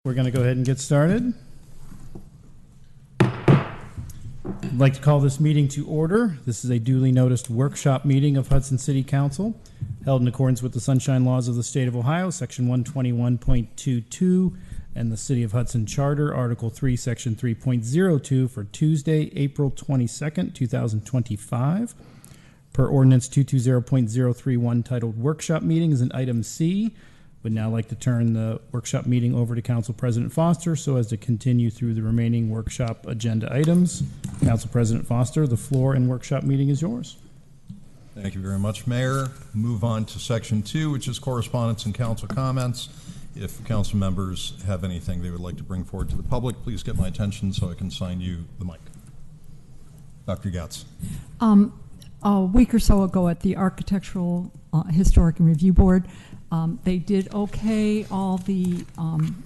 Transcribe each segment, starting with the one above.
We're going to go ahead and get started. I'd like to call this meeting to order. This is a duly noticed workshop meeting of Hudson City Council, held in accordance with the Sunshine Laws of the State of Ohio, Section 121.22, and the City of Hudson Charter, Article 3, Section 3.02, for Tuesday, April 22nd, 2025. Per Ordinance 220.031, titled Workshop Meetings, and Item C. Would now like to turn the workshop meeting over to Council President Foster so as to continue through the remaining workshop agenda items. Council President Foster, the floor and workshop meeting is yours. Thank you very much, Mayor. Move on to Section 2, which is correspondence and council comments. If council members have anything they would like to bring forward to the public, please get my attention so I can sign you the mic. Dr. Gatz. A week or so ago at the Architectural Historic and Review Board, they did okay all the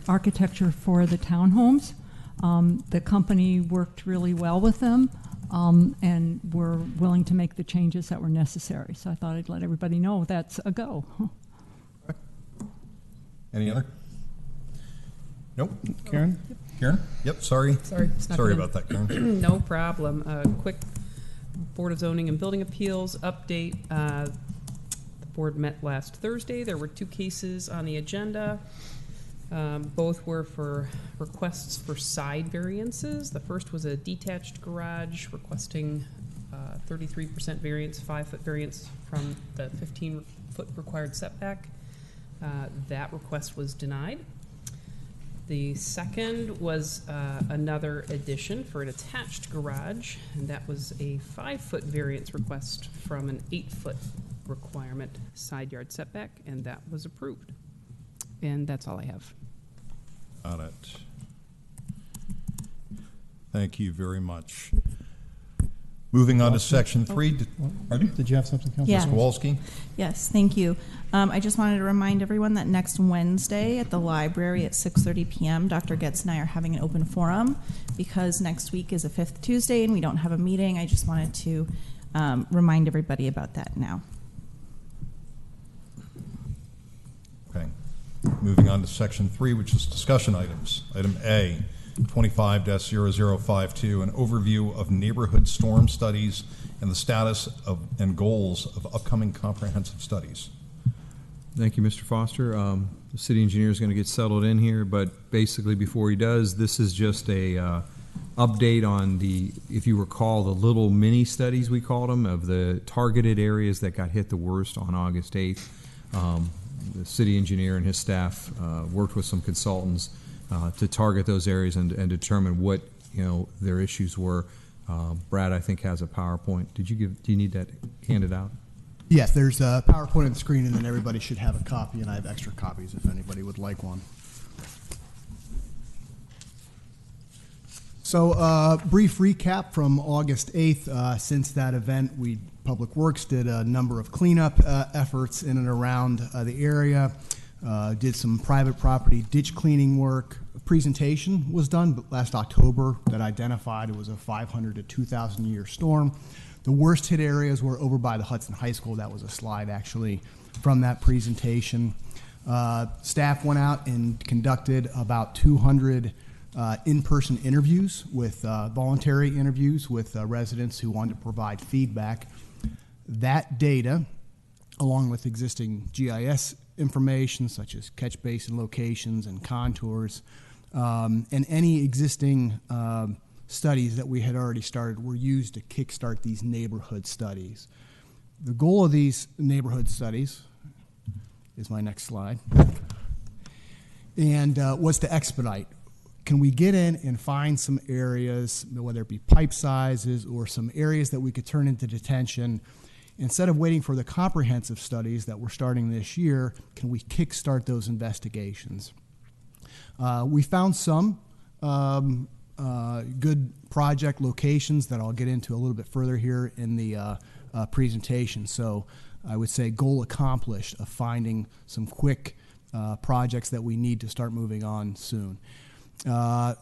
architecture for the townhomes. The company worked really well with them and were willing to make the changes that were necessary. So I thought I'd let everybody know that's a go. Any other? Nope. Karen? Karen? Yep, sorry. Sorry about that, Karen. No problem. A quick Board of Zoning and Building Appeals update. The board met last Thursday. There were 2 cases on the agenda. Both were for requests for side variances. The first was a detached garage requesting 33% variance, 5-foot variance from the 15-foot required setback. That request was denied. The second was another addition for an attached garage, and that was a 5-foot variance request from an 8-foot requirement side yard setback, and that was approved. And that's all I have. Got it. Thank you very much. Moving on to Section 3. Did you have something, Councilor? Yeah. Ms. Kowalski? Yes, thank you. I just wanted to remind everyone that next Wednesday at the library at 6:30 p.m., Dr. Getz and I are having an open forum because next week is a 5th Tuesday and we don't have a meeting. I just wanted to remind everybody about that now. Okay. Moving on to Section 3, which is discussion items. Item A, 25-0052, an overview of neighborhood storm studies and the status of and goals of upcoming comprehensive studies. Thank you, Mr. Foster. The city engineer is going to get settled in here, but basically before he does, this is just a update on the, if you recall, the little mini studies, we called them, of the targeted areas that got hit the worst on August 8th. The city engineer and his staff worked with some consultants to target those areas and determine what their issues were. Brad, I think, has a PowerPoint. Do you need that handed out? Yes, there's a PowerPoint on the screen, and then everybody should have a copy, and I have extra copies if anybody would like one. So, brief recap from August 8th. Since that event, Public Works did a number of cleanup efforts in and around the area, did some private property ditch cleaning work. A presentation was done last October that identified it was a 500 to 2,000 year storm. The worst hit areas were over by the Hudson High School. That was a slide actually from that presentation. Staff went out and conducted about 200 in-person interviews with voluntary interviews with residents who wanted to provide feedback. That data, along with existing GIS information such as catch basin locations and contours, and any existing studies that we had already started, were used to kickstart these neighborhood studies. The goal of these neighborhood studies is my next slide, and was to expedite. Can we get in and find some areas, whether it be pipe sizes or some areas that we could turn into detention? Instead of waiting for the comprehensive studies that we're starting this year, can we kickstart those investigations? We found some good project locations that I'll get into a little bit further here in the presentation. So I would say goal accomplished of finding some quick projects that we need to start moving on soon.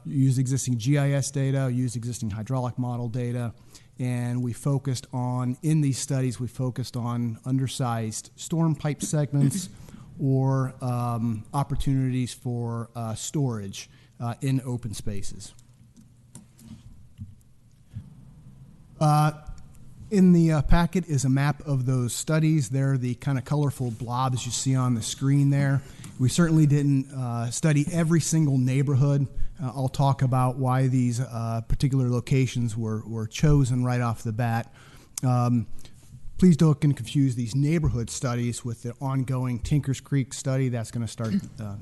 Use existing GIS data, use existing hydraulic model data, and we focused on, in these studies, we focused on undersized storm pipe segments or opportunities for storage in open spaces. In the packet is a map of those studies. They're the kind of colorful blobs you see on the screen there. We certainly didn't study every single neighborhood. I'll talk about why these particular locations were chosen right off the bat. Please don't confuse these neighborhood studies with the ongoing Tinkers Creek study that's going to start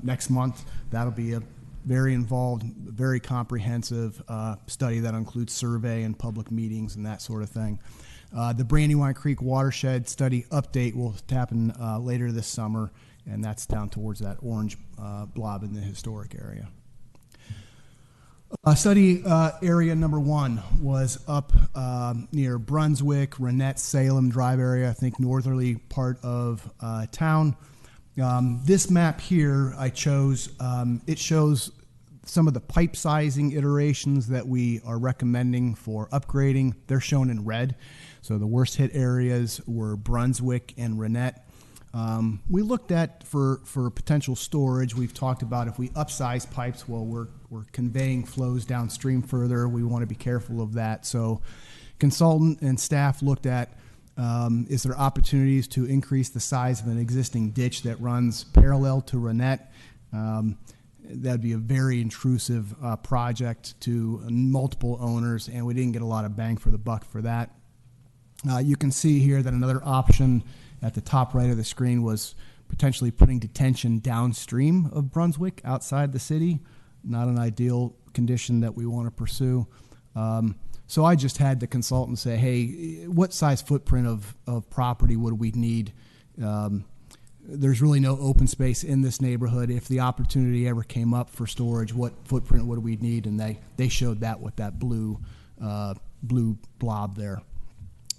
next month. That'll be a very involved, very comprehensive study that includes survey and public meetings and that sort of thing. The Brandywine Creek Watershed Study update will happen later this summer, and that's down towards that orange blob in the historic area. Study area number 1 was up near Brunswick, Renette, Salem Drive area, I think northerly part of town. This map here I chose, it shows some of the pipe sizing iterations that we are recommending for upgrading. They're shown in red. So the worst hit areas were Brunswick and Renette. We looked at for potential storage. We've talked about if we upsize pipes, well, we're conveying flows downstream further. We want to be careful of that. So consultant and staff looked at is there opportunities to increase the size of an existing ditch that runs parallel to Renette. That'd be a very intrusive project to multiple owners, and we didn't get a lot of bang for the buck for that. You can see here that another option at the top right of the screen was potentially putting detention downstream of Brunswick outside the city. Not an ideal condition that we want to pursue. So I just had the consultant say, hey, what size footprint of property would we need? There's really no open space in this neighborhood. If the opportunity ever came up for storage, what footprint would we need? And they showed that with that blue blob there.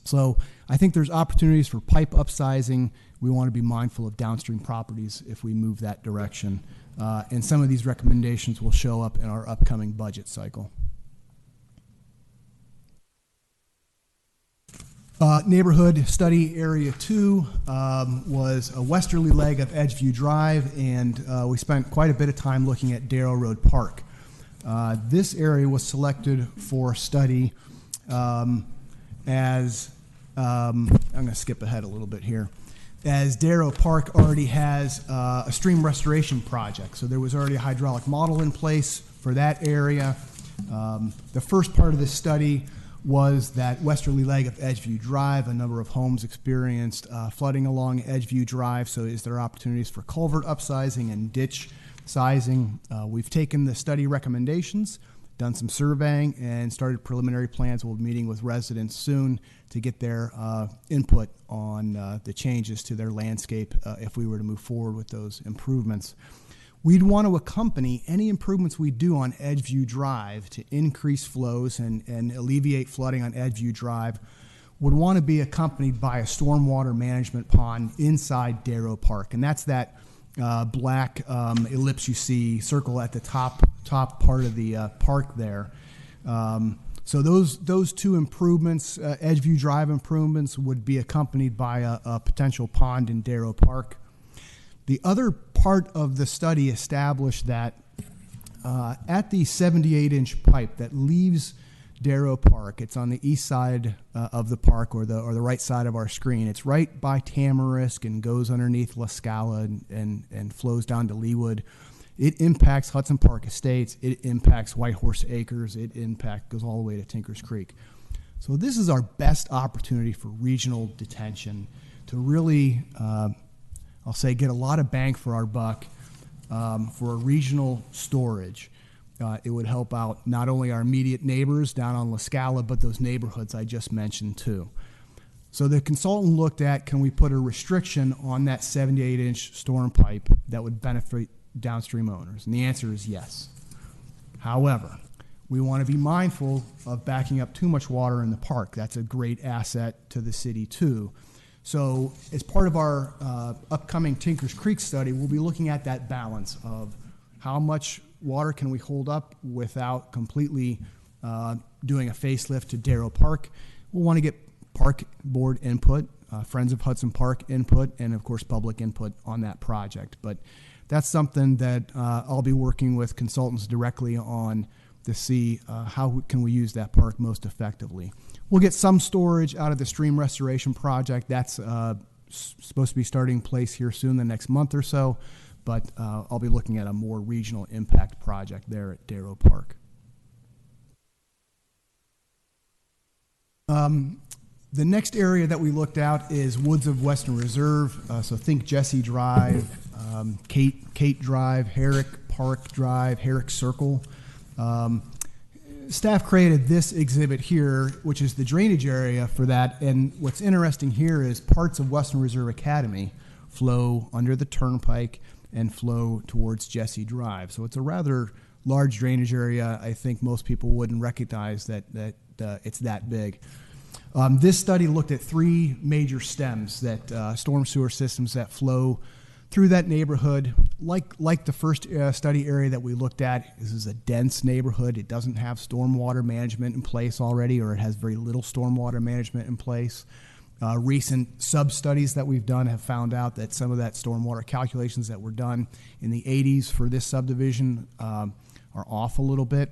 So I think there's opportunities for pipe upsizing. We want to be mindful of downstream properties if we move that direction. And some of these recommendations will show up in our upcoming budget cycle. Neighborhood study area 2 was a westerly leg of Edgeview Drive, and we spent quite a bit of time looking at Darrow Road Park. This area was selected for study as I'm going to skip ahead a little bit here, as Darrow Park already has a stream restoration project. So there was already a hydraulic model in place for that area. The first part of this study was that westerly leg of Edgeview Drive. A number of homes experienced flooding along Edgeview Drive, so is there opportunities for culvert upsizing and ditch sizing? We've taken the study recommendations, done some surveying, and started preliminary plans. We'll be meeting with residents soon to get their input on the changes to their landscape if we were to move forward with those improvements. We'd want to accompany any improvements we do on Edgeview Drive to increase flows and alleviate flooding on Edgeview Drive, would want to be accompanied by a stormwater management pond inside Darrow Park. And that's that black ellipse you see, circle at the top part of the park there. So those two improvements, Edgeview Drive improvements, would be accompanied by a potential pond in Darrow Park. The other part of the study established that at the 78-inch pipe that leaves Darrow Park, it's on the east side of the park, or the right side of our screen. It's right by Tamarisk and goes underneath La Scala and flows down to Leawood. It impacts Hudson Park Estates. It impacts White Horse Acres. It goes all the way to Tinkers Creek. So this is our best opportunity for regional detention to really I'll say get a lot of bang for our buck for a regional storage. It would help out not only our immediate neighbors down on La Scala, but those neighborhoods I just mentioned too. So the consultant looked at, can we put a restriction on that 78-inch storm pipe that would benefit downstream owners? And the answer is yes. However, we want to be mindful of backing up too much water in the park. That's a great asset to the city too. So as part of our upcoming Tinkers Creek study, we'll be looking at that balance of how much water can we hold up without completely doing a facelift to Darrow Park. We'll want to get park board input Friends of Hudson Park input and, of course, public input on that project. But that's something that I'll be working with consultants directly on to see how can we use that park most effectively. We'll get some storage out of the stream restoration project. That's supposed to be starting place here soon, the next month or so. But I'll be looking at a more regional impact project there at Darrow Park. The next area that we looked at is Woods of Western Reserve. So think Jesse Drive, Kate Drive, Herrick Park Drive, Herrick Circle. Staff created this exhibit here, which is the drainage area for that. And what's interesting here is parts of Western Reserve Academy flow under the turnpike and flow towards Jesse Drive. So it's a rather large drainage area. I think most people wouldn't recognize that it's that big. This study looked at three major stems, that storm sewer systems that flow through that neighborhood. Like the first study area that we looked at, this is a dense neighborhood. It doesn't have stormwater management in place already, or it has very little stormwater management in place. Recent sub-studies that we've done have found out that some of that stormwater calculations that were done in the 80s for this subdivision are off a little bit.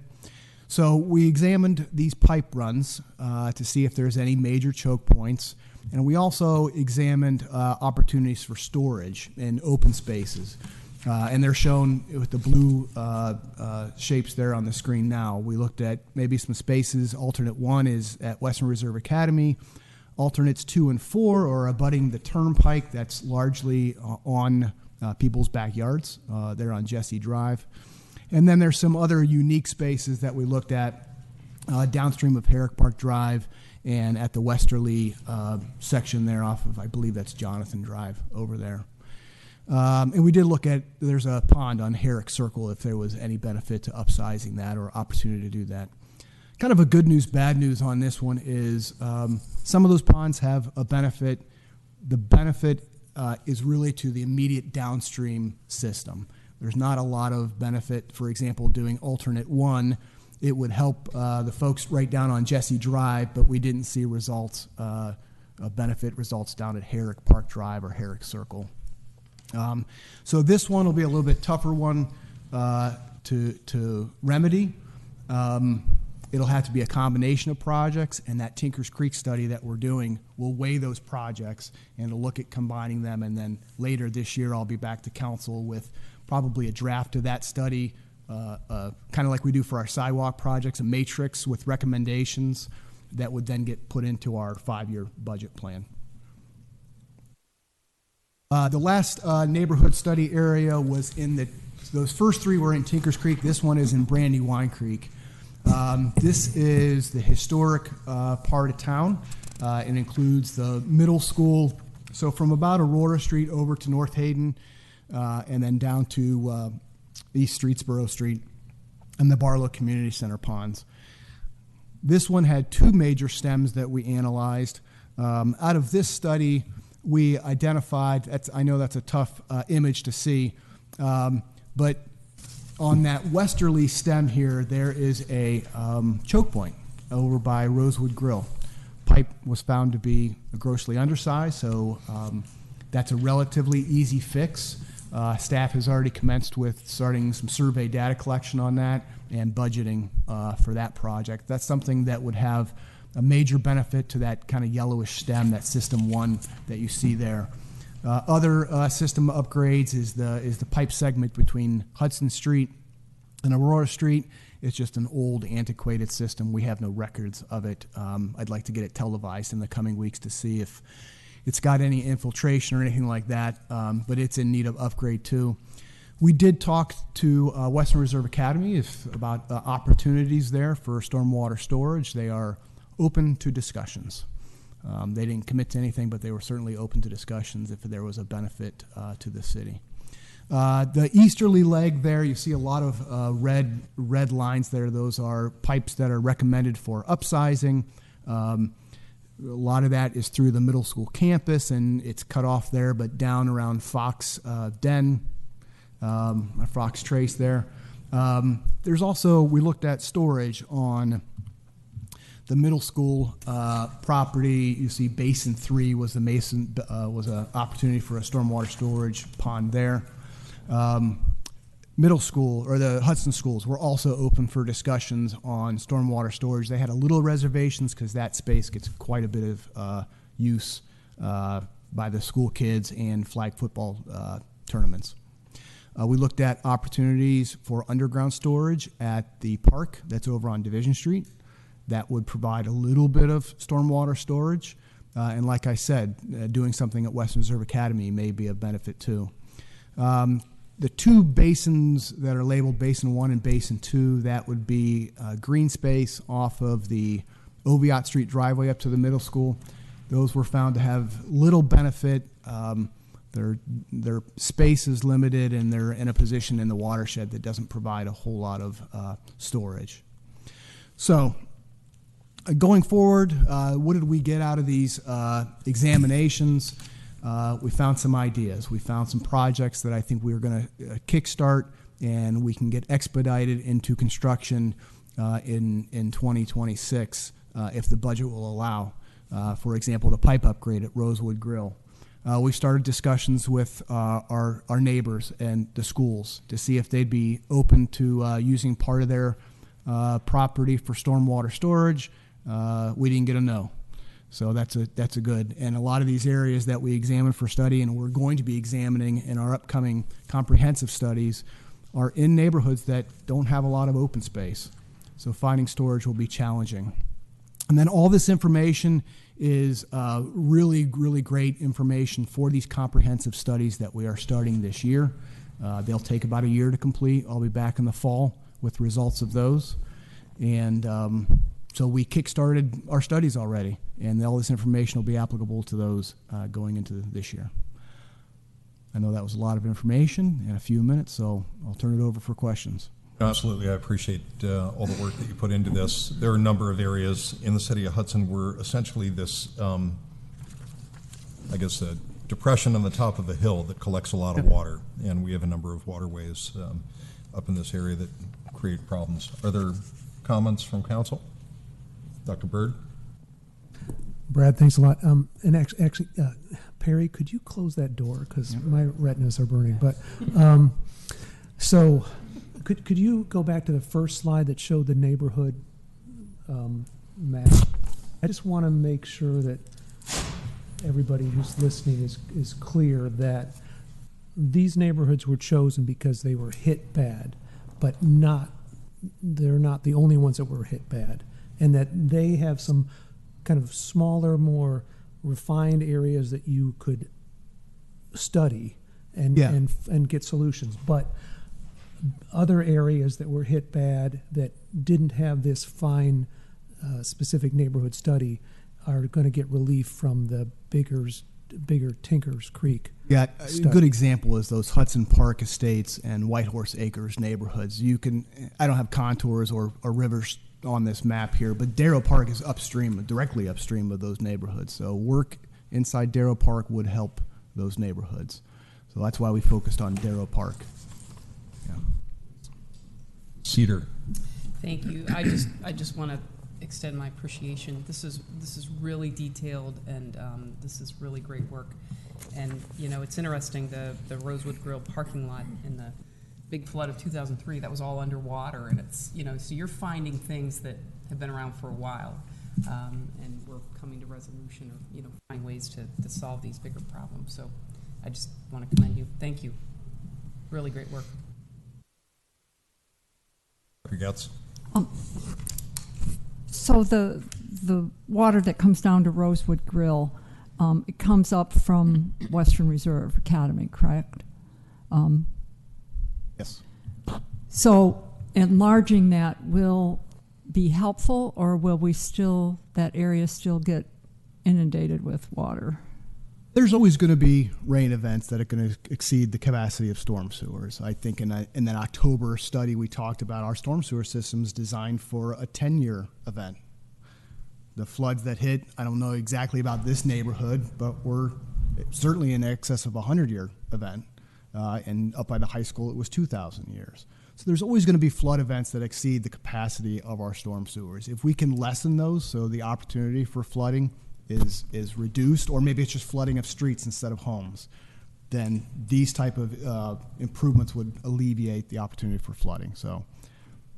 So we examined these pipe runs to see if there's any major choke points. And we also examined opportunities for storage in open spaces. And they're shown with the blue shapes there on the screen now. We looked at maybe some spaces. Alternate 1 is at Western Reserve Academy. Alternates 2 and 4 are abutting the turnpike. That's largely on people's backyards. They're on Jesse Drive. And then there's some other unique spaces that we looked at downstream of Herrick Park Drive and at the westerly section there off of, I believe that's Jonathan Drive over there. And we did look at, there's a pond on Herrick Circle if there was any benefit to upsizing that or opportunity to do that. Kind of a good news, bad news on this one is some of those ponds have a benefit. The benefit is really to the immediate downstream system. There's not a lot of benefit, for example, doing alternate 1. It would help the folks right down on Jesse Drive, but we didn't see results, benefit results down at Herrick Park Drive or Herrick Circle. So this one will be a little bit tougher one to remedy. It'll have to be a combination of projects, and that Tinkers Creek study that we're doing will weigh those projects and look at combining them, and then later this year I'll be back to council with probably a draft of that study, kind of like we do for our sidewalk projects, a matrix with recommendations that would then get put into our 5-year budget plan. The last neighborhood study area was in those first 3 were in Tinkers Creek. This one is in Brandywine Creek. This is the historic part of town. It includes the middle school. So from about Aurora Street over to North Hayden, and then down to East Streetsboro Street and the Barlow Community Center ponds. This one had 2 major stems that we analyzed. Out of this study, we identified, I know that's a tough image to see, but on that westerly stem here, there is a choke point over by Rosewood Grill. Pipe was found to be grossly undersized, so that's a relatively easy fix. Staff has already commenced with starting some survey data collection on that and budgeting for that project. That's something that would have a major benefit to that kind of yellowish stem, that system 1 that you see there. Other system upgrades is the pipe segment between Hudson Street and Aurora Street. It's just an old, antiquated system. We have no records of it. I'd like to get it televised in the coming weeks to see if it's got any infiltration or anything like that, but it's in need of upgrade too. We did talk to Western Reserve Academy about opportunities there for stormwater storage. They are open to discussions. They didn't commit to anything, but they were certainly open to discussions if there was a benefit to the city. The easterly leg there, you see a lot of red lines there. Those are pipes that are recommended for upsizing. A lot of that is through the middle school campus, and it's cut off there, but down around Fox Den, Fox Trace there. There's also, we looked at storage on The middle school property, you see Basin 3 was the was an opportunity for a stormwater storage pond there. Middle school, or the Hudson schools, were also open for discussions on stormwater storage. They had a little reservations because that space gets quite a bit of use by the school kids and flag football tournaments. We looked at opportunities for underground storage at the park that's over on Division Street. That would provide a little bit of stormwater storage. And like I said, doing something at Western Reserve Academy may be of benefit too. The two basins that are labeled Basin 1 and Basin 2, that would be green space off of the Oviatt Street driveway up to the middle school. Those were found to have little benefit. Their space is limited, and they're in a position in the watershed that doesn't provide a whole lot of storage. So, going forward, what did we get out of these examinations? We found some ideas. We found some projects that I think we were going to kickstart, and we can get expedited into construction in 2026 if the budget will allow. For example, the pipe upgrade at Rosewood Grill. We started discussions with our neighbors and the schools to see if they'd be open to using part of their property for stormwater storage. We didn't get a no. So that's a good. And a lot of these areas that we examined for study and we're going to be examining in our upcoming comprehensive studies are in neighborhoods that don't have a lot of open space. So finding storage will be challenging. And then all this information is really, really great information for these comprehensive studies that we are starting this year. They'll take about a year to complete. I'll be back in the fall with results of those. And so we kick-started our studies already, and all this information will be applicable to those going into this year. I know that was a lot of information in a few minutes, so I'll turn it over for questions. Absolutely. I appreciate all the work that you put into this. There are a number of areas in the city of Hudson where essentially this, I guess, a depression on the top of a hill that collects a lot of water, and we have a number of waterways up in this area that create problems. Are there comments from council? Dr. Bird? Brad, thanks a lot. And actually, Perry, could you close that door? Because my retinas are burning. But so could you go back to the first slide that showed the neighborhood map? I just want to make sure that everybody who's listening is clear that these neighborhoods were chosen because they were hit bad, but they're not the only ones that were hit bad. And that they have some kind of smaller, more refined areas that you could study and get solutions. But other areas that were hit bad that didn't have this fine, specific neighborhood study are going to get relief from the bigger Tinker's Creek. Yeah, a good example is those Hudson Park Estates and Whitehorse Acres neighborhoods. I don't have contours or rivers on this map here, but Darrow Park is upstream, directly upstream of those neighborhoods. So work inside Darrow Park would help those neighborhoods. So that's why we focused on Darrow Park. Yeah. Cedar. Thank you. I just want to extend my appreciation. This is really detailed, and this is really great work. And it's interesting, the Rosewood Grill parking lot in the big flood of 2003, that was all underwater, and it's so you're finding things that have been around for a while, and we're coming to resolution or find ways to solve these bigger problems. So I just want to commend you. Thank you. Really great work. Dr. Getz. So the water that comes down to Rosewood Grill, it comes up from Western Reserve Academy, correct? Yes. So enlarging that will be helpful, or will that area still get inundated with water? There's always going to be rain events that are going to exceed the capacity of storm sewers. I think in that October study we talked about, our storm sewer system's designed for a 10-year event. The floods that hit, I don't know exactly about this neighborhood, but we're certainly in excess of a 100-year event. And up by the high school, it was 2,000 years. So there's always going to be flood events that exceed the capacity of our storm sewers. If we can lessen those so the opportunity for flooding is reduced, or maybe it's just flooding of streets instead of homes, then these type of improvements would alleviate the opportunity for flooding. So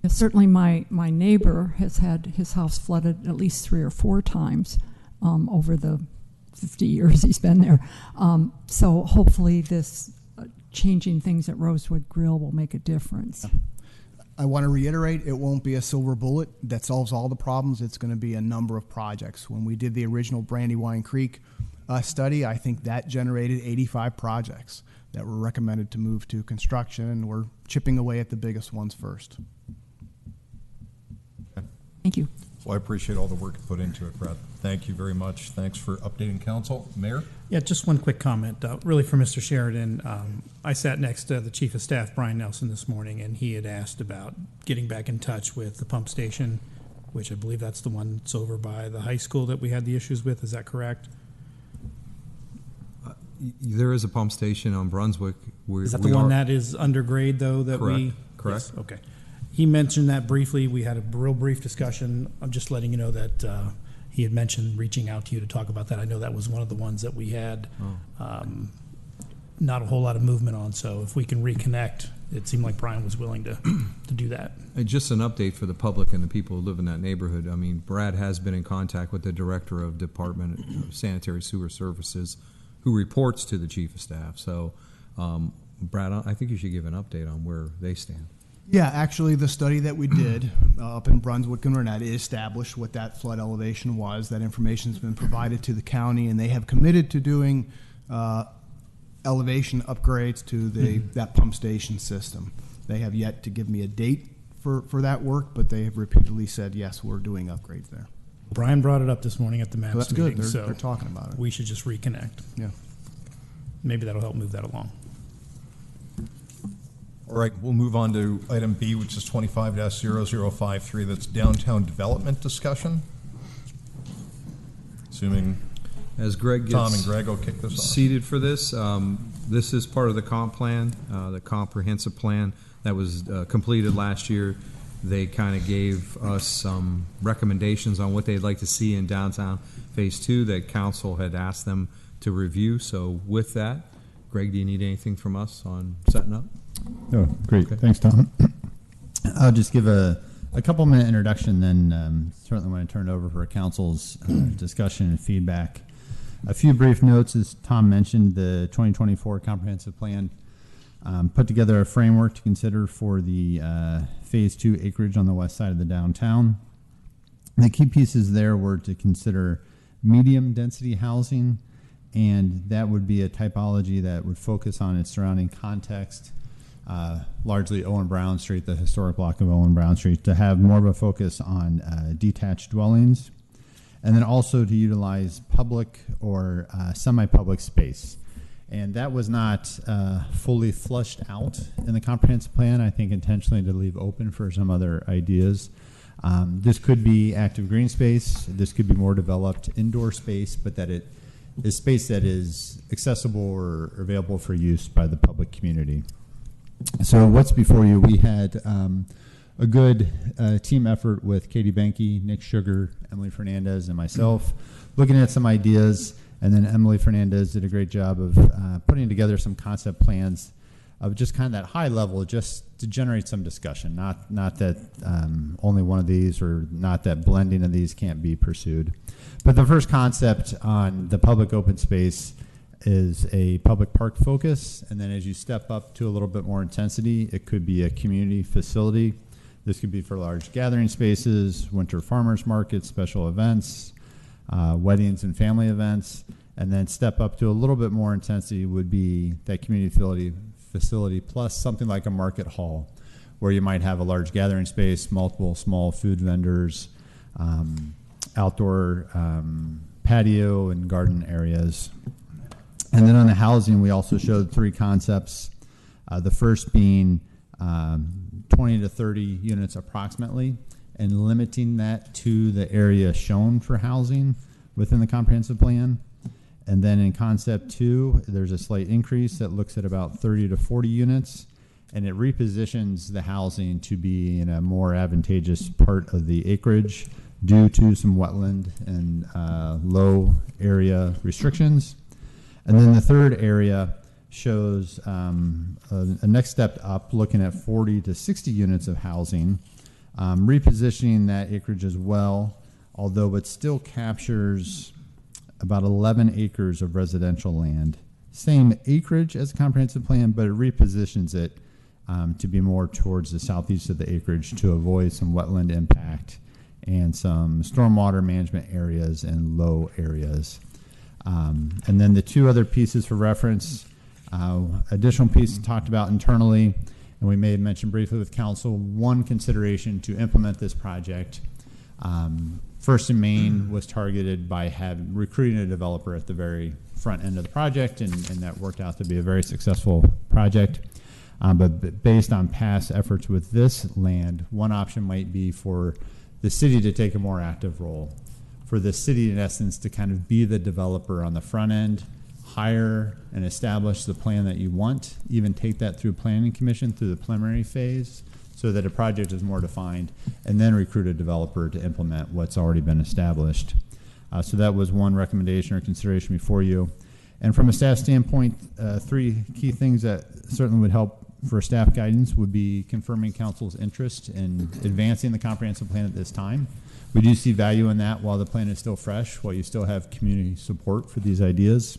Yeah, certainly my neighbor has had his house flooded at least 3 or 4 times over the 50 years he's been there. So hopefully this changing things at Rosewood Grill will make a difference. I want to reiterate, it won't be a silver bullet that solves all the problems. It's going to be a number of projects. When we did the original Brandywine Creek study, I think that generated 85 projects that were recommended to move to construction, and we're chipping away at the biggest ones first. Thank you. Well, I appreciate all the work you put into it, Brad. Thank you very much. Thanks for updating council. Mayor? Yeah, just one quick comment, really for Mr. Sheridan. I sat next to the Chief of Staff, Brian Nelson, this morning, and he had asked about getting back in touch with the pump station, which I believe that's the one that's over by the high school that we had the issues with. Is that correct? There is a pump station on Brunswick. Is that the one that is undergrade, though? That Correct. Yes, okay. He mentioned that briefly. We had a real brief discussion. I'm just letting you know that he had mentioned reaching out to you to talk about that. I know that was one of the ones that we had not a whole lot of movement on. So if we can reconnect, it seemed like Brian was willing to do that. Just an update for the public and the people who live in that neighborhood. I mean, Brad has been in contact with the director of Department of Sanitary Sewer Services, who reports to the chief of staff. So, Brad, I think you should give an update on where they stand. Yeah, actually, the study that we did up in Brunswick and Gwinnett established what that flood elevation was. That information has been provided to the county, and they have committed to doing elevation upgrades to that pump station system. They have yet to give me a date for that work, but they have repeatedly said, yes, we're doing upgrades there. Brian brought it up this morning at the MAPS So that's meeting. good. So They're talking about it. we should just reconnect. Yeah. Maybe that'll help move that along. All right, we'll move on to item B, which is 25-0053. That's downtown development discussion. Assuming As Greg gets Tom and Greg will kick this off. seated for this, this is part of the comp plan, the comprehensive plan that was completed last year. They kind of gave us some recommendations on what they'd like to see in downtown phase 2 that council had asked them to review. So with that, Greg, do you need anything from us on setting up? Oh, great. Okay. Thanks, Tom. I'll just give a couple-minute introduction, then certainly want to turn it over for council's discussion and feedback. A few brief notes, as Tom mentioned, the 2024 comprehensive plan put together a framework to consider for the phase 2 acreage on the west side of the downtown. The key pieces there were to consider medium density housing, and that would be a typology that would focus on its surrounding context, largely Owen Brown Street, the historic block of Owen Brown Street, to have more of a focus on detached dwellings, and then also to utilize public or semi-public space. And that was not fully flushed out in the comprehensive plan, I think intentionally to leave open for some other ideas. This could be active green space, this could be more developed indoor space, but that it is space that is accessible or available for use by the public community. So what's before you? We had a good team effort with Katie Benke, Nick Sugar, Emily Fernandez, and myself, looking at some ideas, and then Emily Fernandez did a great job of putting together some concept plans of just kind of that high level, just to generate some discussion, not that only one of these or not that blending of these can't be pursued. But the first concept on the public open space is a public park focus, and then as you step up to a little bit more intensity, it could be a community facility. This could be for large gathering spaces, winter farmers markets, special events, weddings and family events, and then step up to a little bit more intensity would be that community facility plus something like a market hall, where you might have a large gathering space, multiple small food vendors, outdoor patio and garden areas. And then on the housing, we also showed 3 concepts. The first being 20 to 30 units approximately, and limiting that to the area shown for housing within the comprehensive plan. And then in concept 2, there's a slight increase that looks at about 30 to 40 units. and it repositions the housing to be in a more advantageous part of the acreage due to some wetland and low area restrictions. And then the third area shows a next step up, looking at 40 to 60 units of housing, repositioning that acreage as well, although it still captures about 11 acres of residential land. Same acreage as a comprehensive plan, but it repositions it to be more towards the southeast of the acreage to avoid some wetland impact and some stormwater management areas and low areas. And then the two other pieces for reference, additional piece talked about internally, and we may have mentioned briefly with council, one consideration to implement this project. First and Main was targeted by recruiting a developer at the very front end of the project, and that worked out to be a very successful project. But based on past efforts with this land, one option might be for the city to take a more active role, for the city in essence to kind of be the developer on the front end, hire and establish the plan that you want, even take that through planning commission through the preliminary phase so that a project is more defined, and then recruit a developer to implement what's already been established. So that was one recommendation or consideration before you. And from a staff standpoint, three key things that certainly would help for staff guidance would be confirming council's interest in advancing the comprehensive plan at this time. We do see value in that while the plan is still fresh, while you still have community support for these ideas.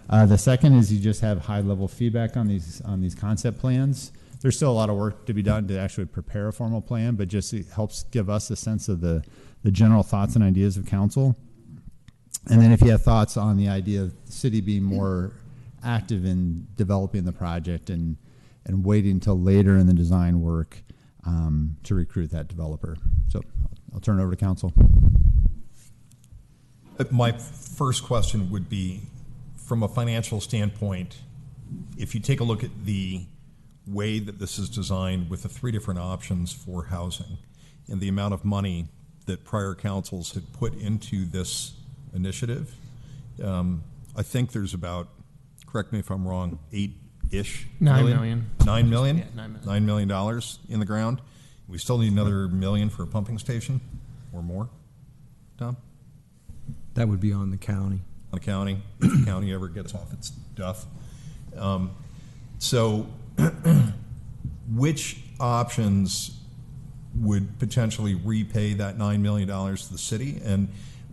The second is you just have high-level feedback on these concept plans. There's still a lot of work to be done to actually prepare a formal plan, but just it helps give us a sense of the general thoughts and ideas of council. And then if you have thoughts on the idea of the city being more active in developing the project and waiting until later in the design work to recruit that developer. So I'll turn it over to council. My first question would be, from a financial standpoint, if you take a look at the way that this is designed with the three different options for housing and the amount of money that prior councils had put into this initiative, I think there's about, correct me if I'm wrong, $9 million? Yeah, $9 million? $9 million. $9 million in the ground. We still need another $1 million for a pumping station or more, Tom? That would be on the county. On the county, if the county ever gets off its duff. So which options would potentially repay that $9 million to the city, and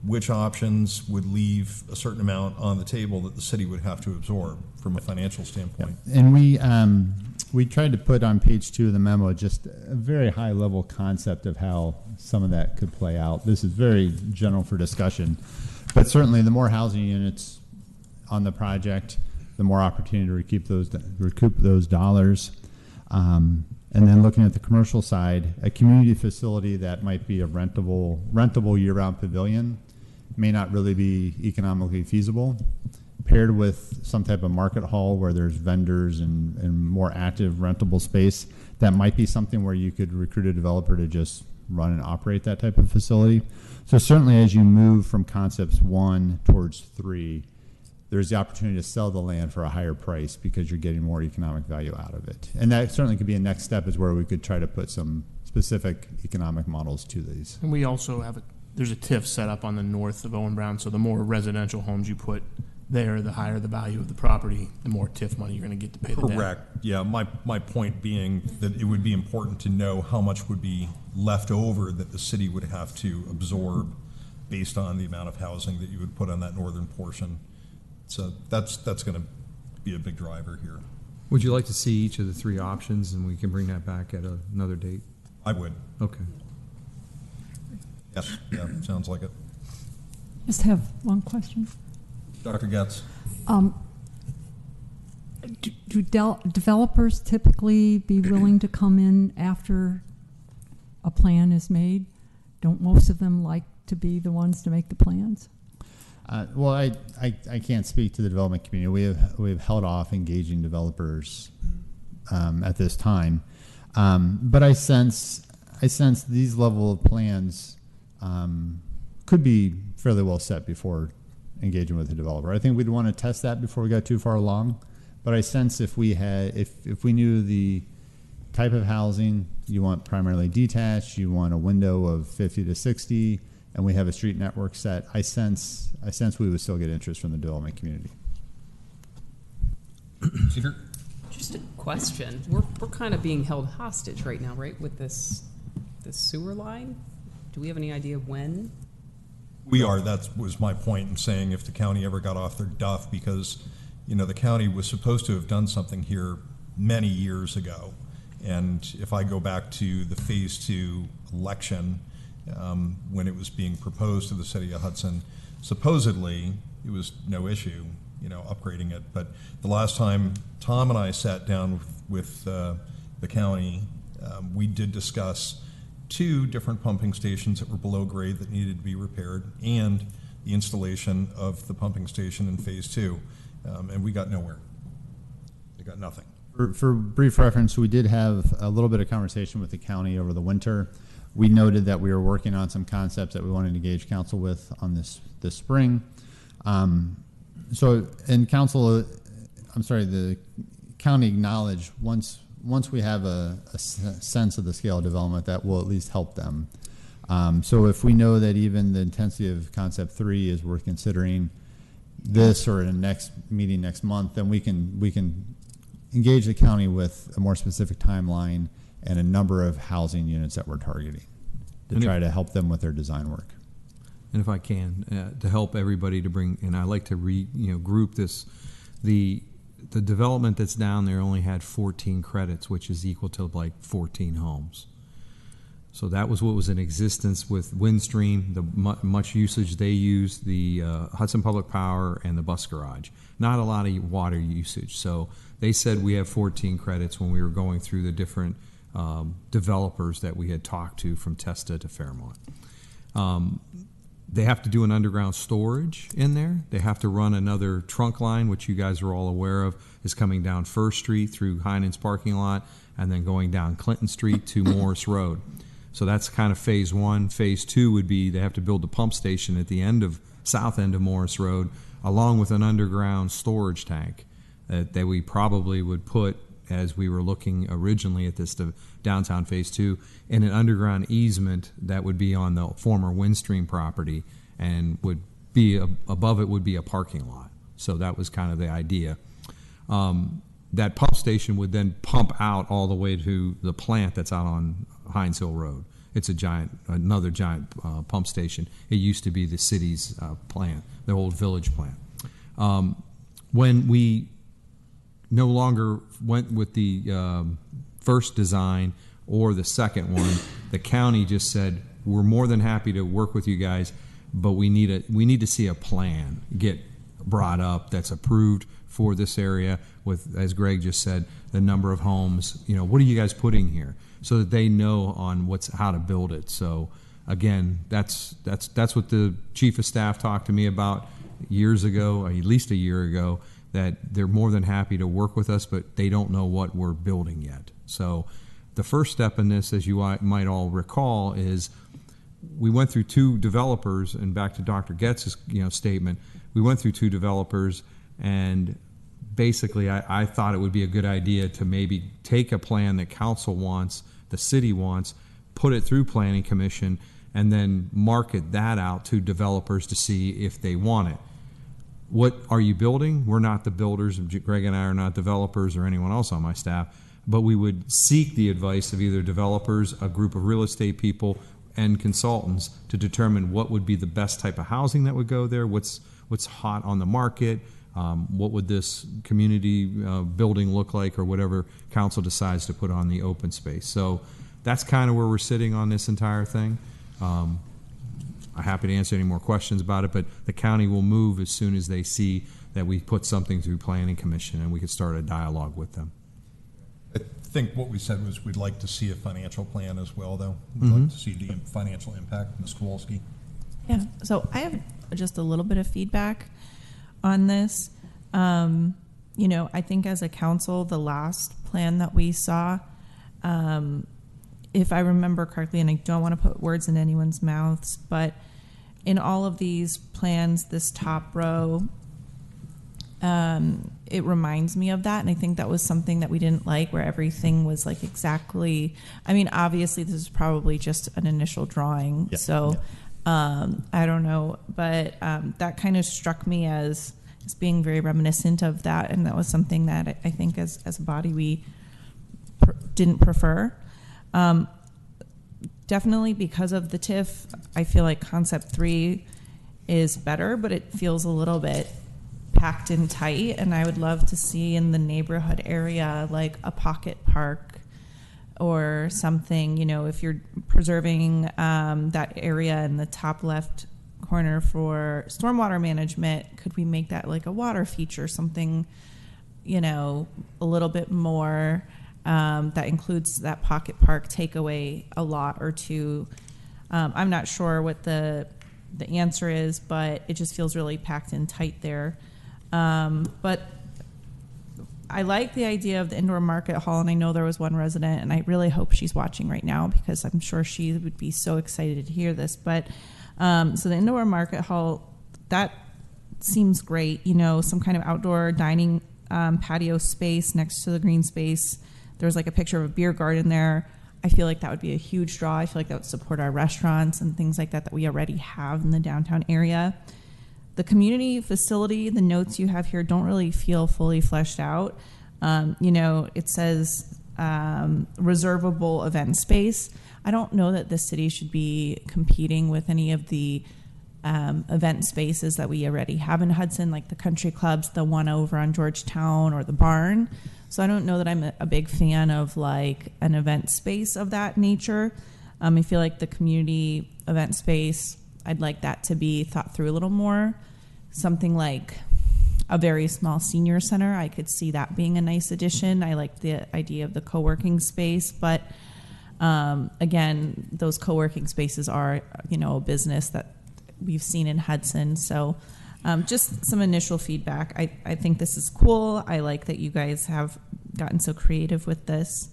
which options would leave a certain amount on the table that the city would have to absorb from a financial standpoint? Yeah. And we tried to put on page 2 of the memo just a very high level concept of how some of that could play out. This is very general for discussion, but certainly the more housing units on the project, the more opportunity to recoup those dollars. And then looking at the commercial side, a community facility that might be a rentable year-round pavilion may not really be economically feasible. Paired with some type of market hall where there's vendors and more active rentable space, that might be something where you could recruit a developer to just run and operate that type of facility. So certainly as you move from concepts 1 towards 3, there's the opportunity to sell the land for a higher price because you're getting more economic value out of it. And that certainly could be a next step, is where we could try to put some specific economic models to these. And we also have there's a TIF set up on the north of Owen Brown, so the more residential homes you put there, the higher the value of the property, the more TIF money you're going to get to pay the debt. Correct. Yeah, my point being that it would be important to know how much would be left over that the city would have to absorb based on the amount of housing that you would put on that northern portion. So that's going to be a big driver here. Would you like to see each of the 3 options, and we can bring that back at another date? I would. Okay. Yes, yeah, sounds like it. Just have one question. Dr. Getz. Do developers typically be willing to come in after a plan is made? Don't most of them like to be the ones to make the plans? Well, I can't speak to the development community. We have held off engaging developers at this time, but I sense these level of plans could be fairly well set before engaging with the developer. I think we'd want to test that before we got too far along, But I sense if we had, if we knew the type of housing, you want primarily detached, you want a window of 50 to 60, and we have a street network set, I sense we would still get interest from the development community. Cedar? Just a question. We're kind of being held hostage right now, right, with this sewer line? Do we have any idea when? We are. That was my point in saying if the county ever got off their duff, because, you know, the county was supposed to have done something here many years ago. And if I go back to the Phase 2 election, when it was being proposed to the city of Hudson, supposedly it was no issue, you know, upgrading it. But the last time Tom and I sat down with the county, we did discuss 2 different pumping stations that were below grade that needed to be repaired, and the installation of the pumping station in Phase 2, and we got nowhere. They got nothing. For brief reference, we did have a little bit of conversation with the county over the winter. We noted that we were working on some concepts that we wanted to engage council with on this spring. So, and council, the county acknowledged once we have a sense of the scale of development, that will at least help them. So if we know that even the intensity of concept 3 is worth considering this or in a next meeting next month, then we can engage the county with a more specific timeline and a number of housing units that we're targeting to try to help them with their design work. And if I can, to help everybody to bring, and I like to group this, the development that's down there only had 14 credits, which is equal to like 14 homes. So that was what was in existence with Windstream, the much usage they used, the Hudson Public Power, and the bus garage. Not a lot of water usage. So they said we have 14 credits when we were going through the different developers that we had talked to from Testa to Fairmont. They have to do an underground storage in there. They have to run another trunk line, which you guys are all aware of, is coming down First Street through Heinen's parking lot and then going down Clinton Street to Morris Road. So that's kind of Phase 1. Phase 2 would be they have to build a pump station at the south end of Morris Road, along with an underground storage tank that we probably would put, as we were looking originally at this downtown Phase 2, in an underground easement that would be on the former Windstream property, and would be above it would be a parking lot. So that was kind of the idea. That pump station would then pump out all the way to the plant that's out on Hines Hill Road. It's another giant pump station. It used to be the city's plant, the old village plant. When we no longer went with the first design or the second one, the county just said, we're more than happy to work with you guys, but we need to see a plan get brought up that's approved for this area with, as Greg just said, the number of homes. You know, what are you guys putting here, so that they know on how to build it. So again, that's what the chief of staff talked to me about years ago, at least a year ago, that they're more than happy to work with us, but they don't know what we're building yet. So the first step in this, as you might all recall, is we went through 2 developers, and back to Dr. Getz's statement, we went through 2 developers, and basically I thought it would be a good idea to maybe take a plan that council wants, the city wants, put it through planning commission, and then market that out to developers to see if they want it. What are you building? We're not the builders. Greg and I are not developers or anyone else on my staff, but we would seek the advice of either developers, a group of real estate people, and consultants to determine what would be the best type of housing that would go there, what's hot on the market, what would this community building look like, or whatever council decides to put on the open space. So that's kind of where we're sitting on this entire thing. I'm happy to answer any more questions about it, but the county will move as soon as they see that we put something through planning commission and we could start a dialogue with them. I think what we said was we'd like to see a financial plan as well, though. We'd like to see the financial impact. Ms. Kowalski. Yeah, so I have just a little bit of feedback on this. I think as a council, the last plan that we saw, if I remember correctly, and I don't want to put words in anyone's mouths, but in all of these plans, this top row, it reminds me of that, and I think that was something that we didn't like, where everything was like exactly. I mean, obviously, this is probably just an initial drawing, so I don't know, but that kind of struck me as being very reminiscent of that, and that was something that I think as a body we didn't prefer. Definitely because of the TIF, I feel like concept 3 is better, but it feels a little bit packed in tight, and I would love to see in the neighborhood area like a pocket park or something. You know, if you're preserving that area in the top left corner for stormwater management, could we make that like a water feature, something, you know, a little bit more that includes that pocket park, take away a lot or two. I'm not sure what the answer is, but it just feels really packed in tight there. But I like the idea of the indoor market hall, and I know there was one resident, and I really hope she's watching right now because I'm sure she would be so excited to hear this. But so the indoor market hall, that seems great. You know, some kind of outdoor dining patio space next to the green space. There's like a picture of a beer garden there. I feel like that would be a huge draw. I feel like that would support our restaurants and things like that that we already have in the downtown area. The community facility, the notes you have here don't really feel fully fleshed out. You know, it says reservable event space. I don't know that the city should be competing with any of the event spaces that we already have in Hudson, like the country clubs, the one over on Georgetown, or the barn. So I don't know that I'm a big fan of like an event space of that nature. I feel like the community event space, I'd like that to be thought through a little more. Something like a very small senior center, I could see that being a nice addition. I like the idea of the co-working space, but again, those co-working spaces are, you know, a business that we've seen in Hudson. So just some initial feedback. I think this is cool. I like that you guys have gotten so creative with this.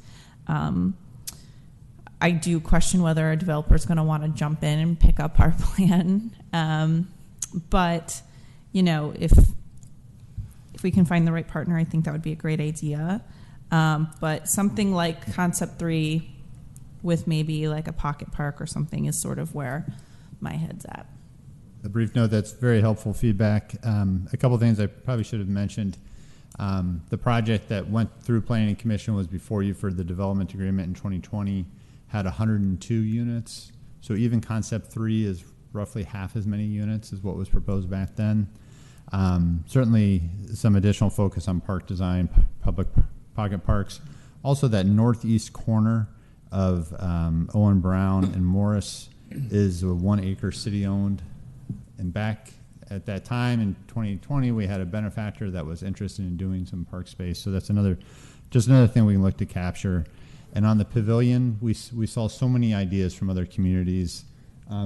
I do question whether a developer is going to want to jump in and pick up our plan. But, you know, if we can find the right partner, I think that would be a great idea. But something like concept 3 with maybe like a pocket park or something is sort of where my head's at. A brief note, that's very helpful feedback. A couple things I probably should have mentioned. The project that went through Planning Commission was before you for the development agreement in 2020, had 102 units. So even concept 3 is roughly half as many units as what was proposed back then. Certainly some additional focus on park design, public pocket parks. Also that northeast corner of Owen Brown and Morris is a 1 acre city owned. And back at that time in 2020, we had a benefactor that was interested in doing some park space. So that's just another thing we can look to capture. And on the pavilion, we saw so many ideas from other communities.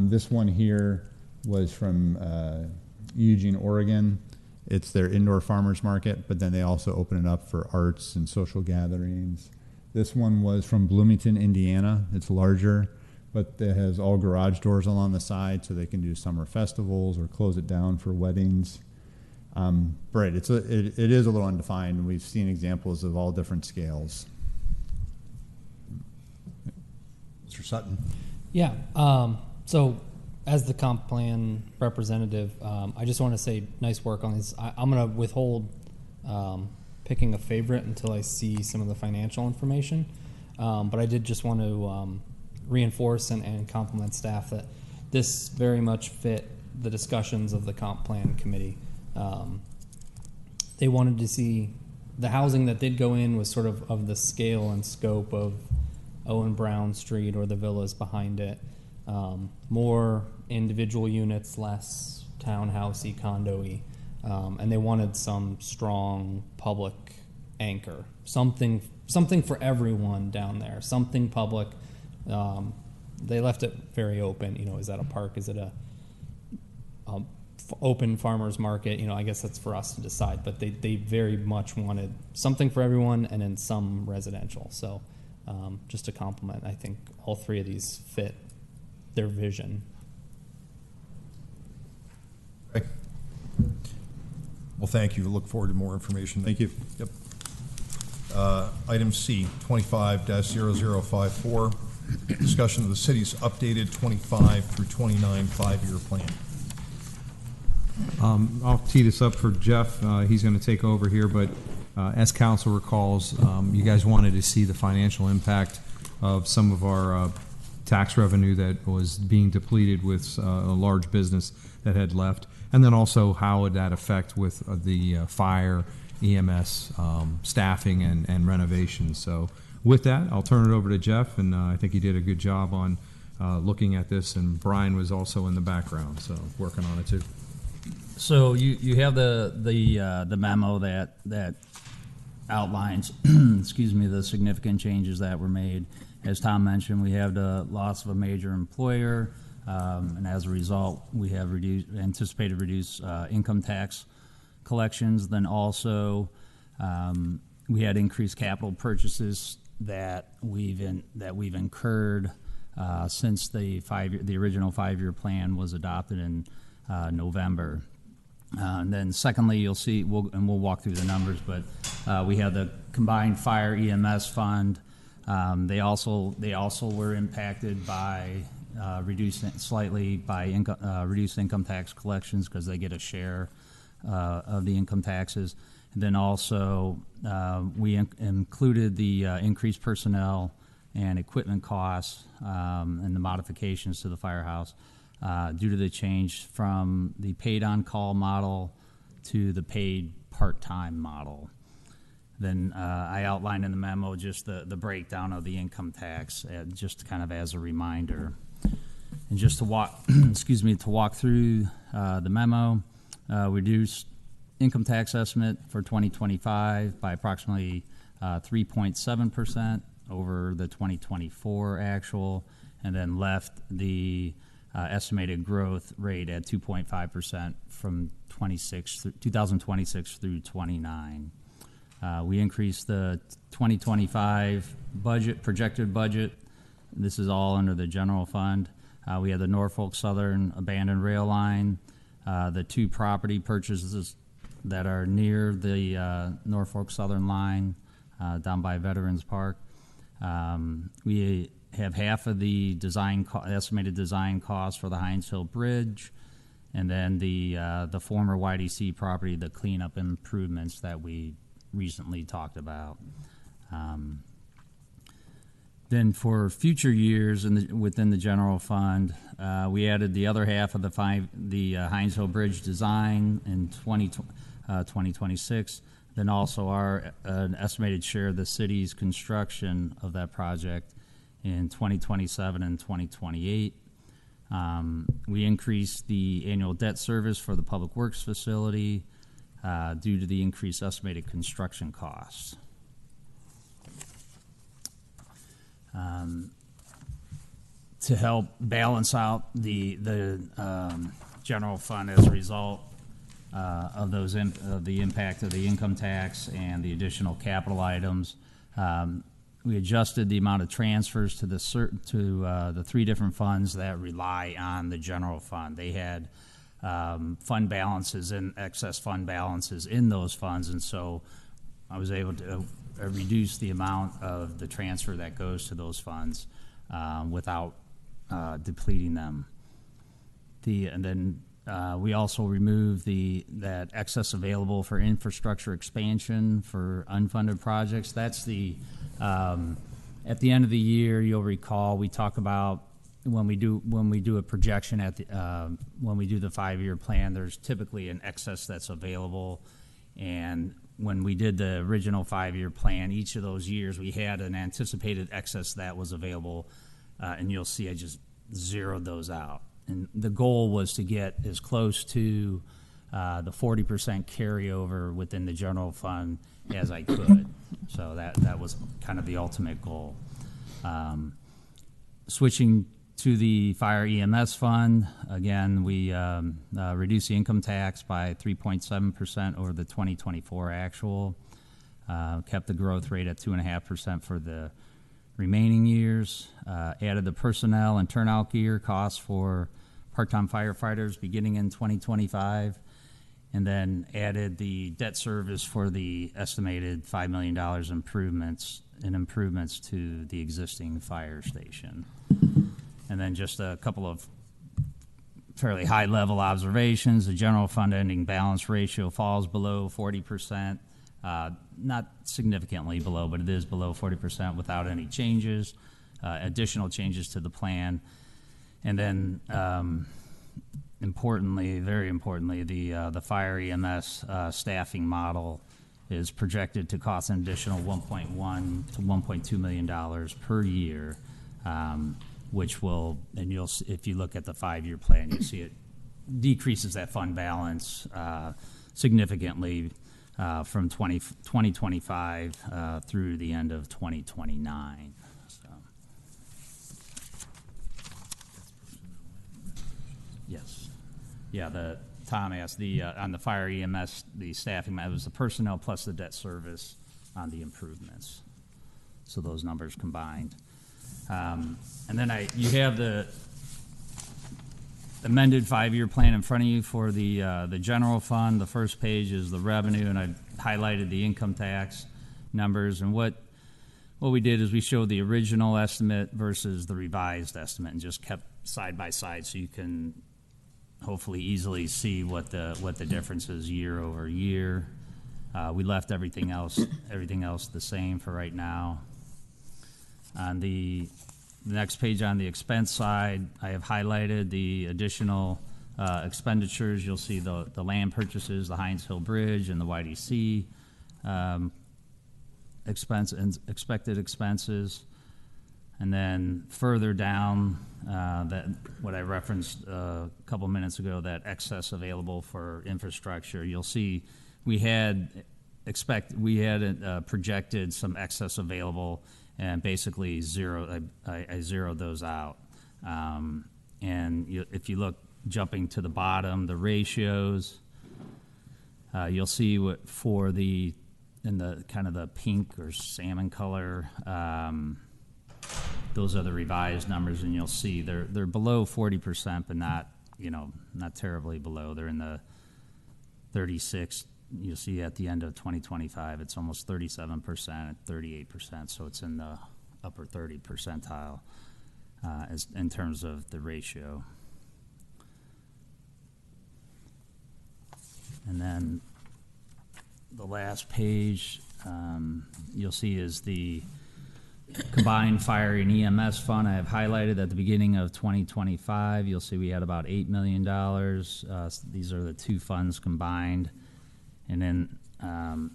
This one here was from Eugene, Oregon. It's their indoor farmers market, but then they also open it up for arts and social gatherings. This one was from Bloomington, Indiana. It's larger, but it has all garage doors along the side, so they can do summer festivals or close it down for weddings. Right, it is a little undefined. We've seen examples of all different scales. Mr. Sutton. Yeah. So, as the comp plan representative, I just want to say nice work on this. I'm going to withhold picking a favorite until I see some of the financial information. But I did just want to reinforce and compliment staff that this very much fit the discussions of the comp plan committee. They wanted to see the housing that did go in was sort of the scale and scope of Owen Brown Street or the villas behind it. More individual units, less townhousey, condo-y. And they wanted some strong public anchor, something for everyone down there, something public. They left it very open. You know, is that a park? Is it a open farmers market? You know, I guess that's for us to decide. But they very much wanted something for everyone and then some residential. So just to compliment, I think all three of these fit their vision. Okay. Well, thank you. Look forward to more information. Thank you. Yep. Item C, 25-0054, discussion of the city's updated 25 through 29 five-year plan. I'll tee this up for Jeff. He's going to take over here, but as council recalls, you guys wanted to see the financial impact of some of our tax revenue that was being depleted with a large business that had left, and then also how would that affect with the fire, EMS, staffing, and renovations. So with that, I'll turn it over to Jeff, and I think he did a good job on looking at this, and Brian was also in the background, so working on it too. So you have the memo that outlines, excuse me, the significant changes that were made. As Tom mentioned, we have the loss of a major employer, and as a result, we have anticipated reduced income tax collections. Then also, we had increased capital purchases that we've incurred since the original 5-year plan was adopted in November. And then secondly, you'll see, we'll walk through the numbers, but we have the combined fire EMS fund. They also were impacted by reduced income tax collections because they get a share of the income taxes. And then also we included the increased personnel and equipment costs and the modifications to the firehouse due to the change from the paid on-call model to the paid part-time model. Then I outlined in the memo just the breakdown of the income tax, just kind of as a reminder. And just to walk, to walk through the memo, reduced income tax estimate for 2025 by approximately 3.7% over the 2024 actual, and then left the estimated growth rate at 2.5% from 2026 through 29. We increased the 2025 projected budget. This is all under the general fund. We have the Norfolk Southern abandoned rail line, the 2 property purchases that are near the Norfolk Southern line down by Veterans Park. We have half of the estimated design cost for the Hines Hill Bridge, and then the former YDC property, the cleanup improvements that we recently talked about. Then for future years within the general fund, we added the other half of the Hines Hill Bridge design in 2026. Then also an estimated share of the city's construction of that project in 2027 and 2028. We increased the annual debt service for the Public Works facility due to the increased estimated construction costs. To help balance out the general fund as a result of the impact of the income tax and the additional capital items, we adjusted the amount of transfers to the 3 different funds that rely on the general fund. They had fund balances and excess fund balances in those funds, and so I was able to reduce the amount of the transfer that goes to those funds without depleting them. And then we also removed that excess available for infrastructure expansion for unfunded projects. That's at the end of the year, you'll recall we talk about when we do a projection when we do the 5-year plan, there's typically an excess that's available. And when we did the original 5-year plan, each of those years we had an anticipated excess that was available, and you'll see I just zeroed those out. And the goal was to get as close to the 40% carryover within the general fund as I could. So that was kind of the ultimate goal. Switching to the fire EMS fund, again, we reduced the income tax by 3.7% over the 2024 actual, kept the growth rate at 2.5% for the remaining years, added the personnel and turnout gear costs for part-time firefighters beginning in 2025, and then added the debt service for the estimated $5 million improvements to the existing fire station. And then just a couple of fairly high-level observations. The general fund ending balance ratio falls below 40%. Not significantly below, but it is below 40% without any changes, additional changes to the plan. And then, importantly, very importantly, the fire EMS staffing model is projected to cost an additional $1.1 to $1.2 million per year, which will, and if you look at the 5-year plan, you see it decreases that fund balance significantly from 2025 through the end of 2029. So. Yes. Yeah, Tom asked on the fire EMS, the staffing, it was the personnel plus the debt service on the improvements. So those numbers combined. And then you have the amended 5-year plan in front of you for the general fund. The first page is the revenue, and I highlighted the income tax numbers. And what we did is we showed the original estimate versus the revised estimate, and just kept side by side, so you can hopefully easily see what the difference is year over year. We left everything else the same for right now. On the next page on the expense side, I have highlighted the additional expenditures. You'll see the land purchases, the Heinz Hill Bridge, and the YDC expected expenses. And then further down, what I referenced a couple minutes ago, that excess available for infrastructure, you'll see we had projected some excess available, and basically I zeroed those out. If you look, jumping to the bottom, the ratios, you'll see what in the kind of the pink or salmon color, those are the revised numbers, and you'll see they're below 40%, but not terribly below. They're in the 36. You'll see at the end of 2025, it's almost 37%, 38%. So it's in the upper 30 percentile in terms of the ratio. And then the last page you'll see is the combined fire and EMS fund. I have highlighted at the beginning of 2025. You'll see we had about $8 million. These are the two funds combined. And then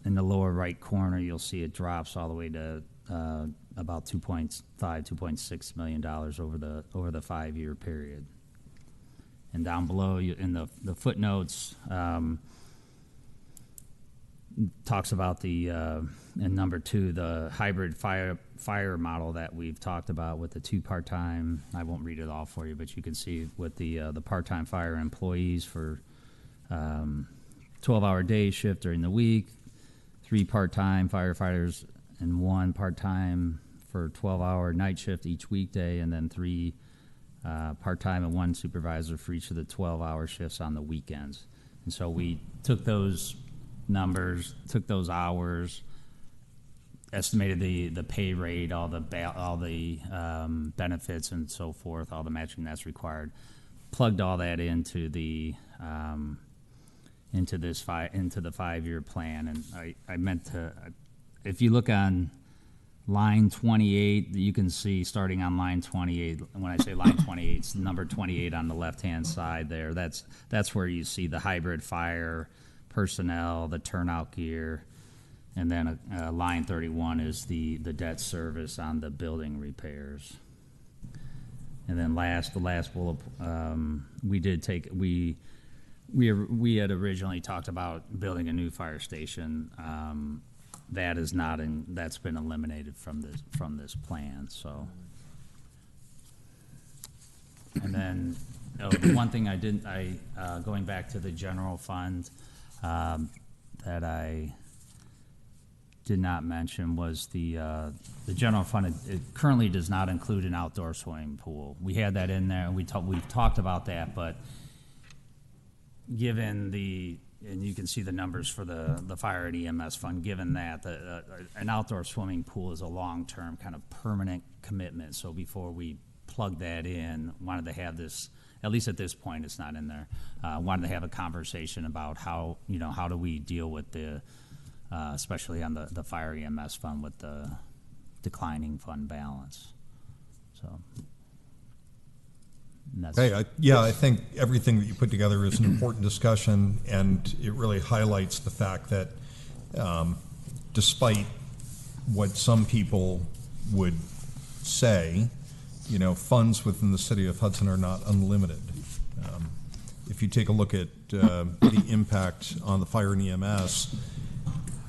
in the lower right corner, you'll see it drops all the way to about $2.6 million over the 5-year period. And down below, in the footnotes, talks about in number 2, the hybrid fire model that we've talked about with the 2 part-time. I won't read it all for you, but you can see with the part-time fire employees for 12-hour day shift during the week, 3 part-time firefighters and 1 part-time for 12-hour night shift each weekday, and then 3 part-time and 1 supervisor for each of the 12-hour shifts on the weekends. And so we took those numbers, took those hours, estimated the pay rate, all the benefits and so forth, all the matching that's required, plugged all that into the 5-year plan. And I meant to, if you look on line 28, you can see starting on line 28, when I say line 28, it's number 28 on the left-hand side there. That's where you see the hybrid fire personnel, the turnout gear, and then line 31 is the debt service on the building repairs. And then the last bullet, we had originally talked about building a new fire station. That is not that's been eliminated from this plan. So, and then the one thing going back to the general fund that I did not mention was the general fund. It currently does not include an outdoor swimming pool. We had that in there, and we've talked about that, but given and you can see the numbers for the fire and EMS fund, given that an outdoor swimming pool is a long-term kind of permanent commitment. So before we plug that in, wanted to have this, at least at this point, it's not in there, wanted to have a conversation about how do we deal with the, especially on the fire EMS fund with the declining fund balance. So. Hey, I think everything that you put together is an important discussion, and it really highlights the fact that despite what some people would say, funds within the city of Hudson are not unlimited. If you take a look at the impact on the fire and EMS,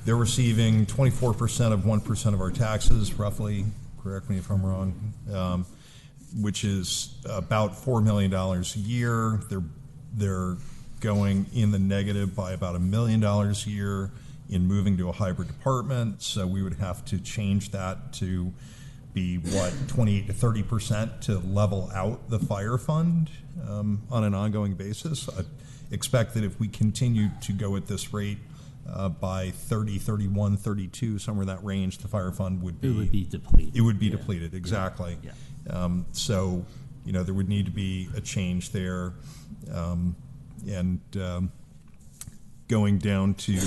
they're receiving 24% of 1% of our taxes, roughly, correct me if I'm wrong, which is about $4 million a year. They're going in the negative by about $1 million a year in moving to a hybrid department. So we would have to change that to be 28 to 30% to level out the fire fund on an ongoing basis. I expect that if we continue to go at this rate by 30, 31, 32, somewhere in that range, the fire fund would be depleted. It would be depleted, exactly. Yeah. So, there would need to be a change there, and going down to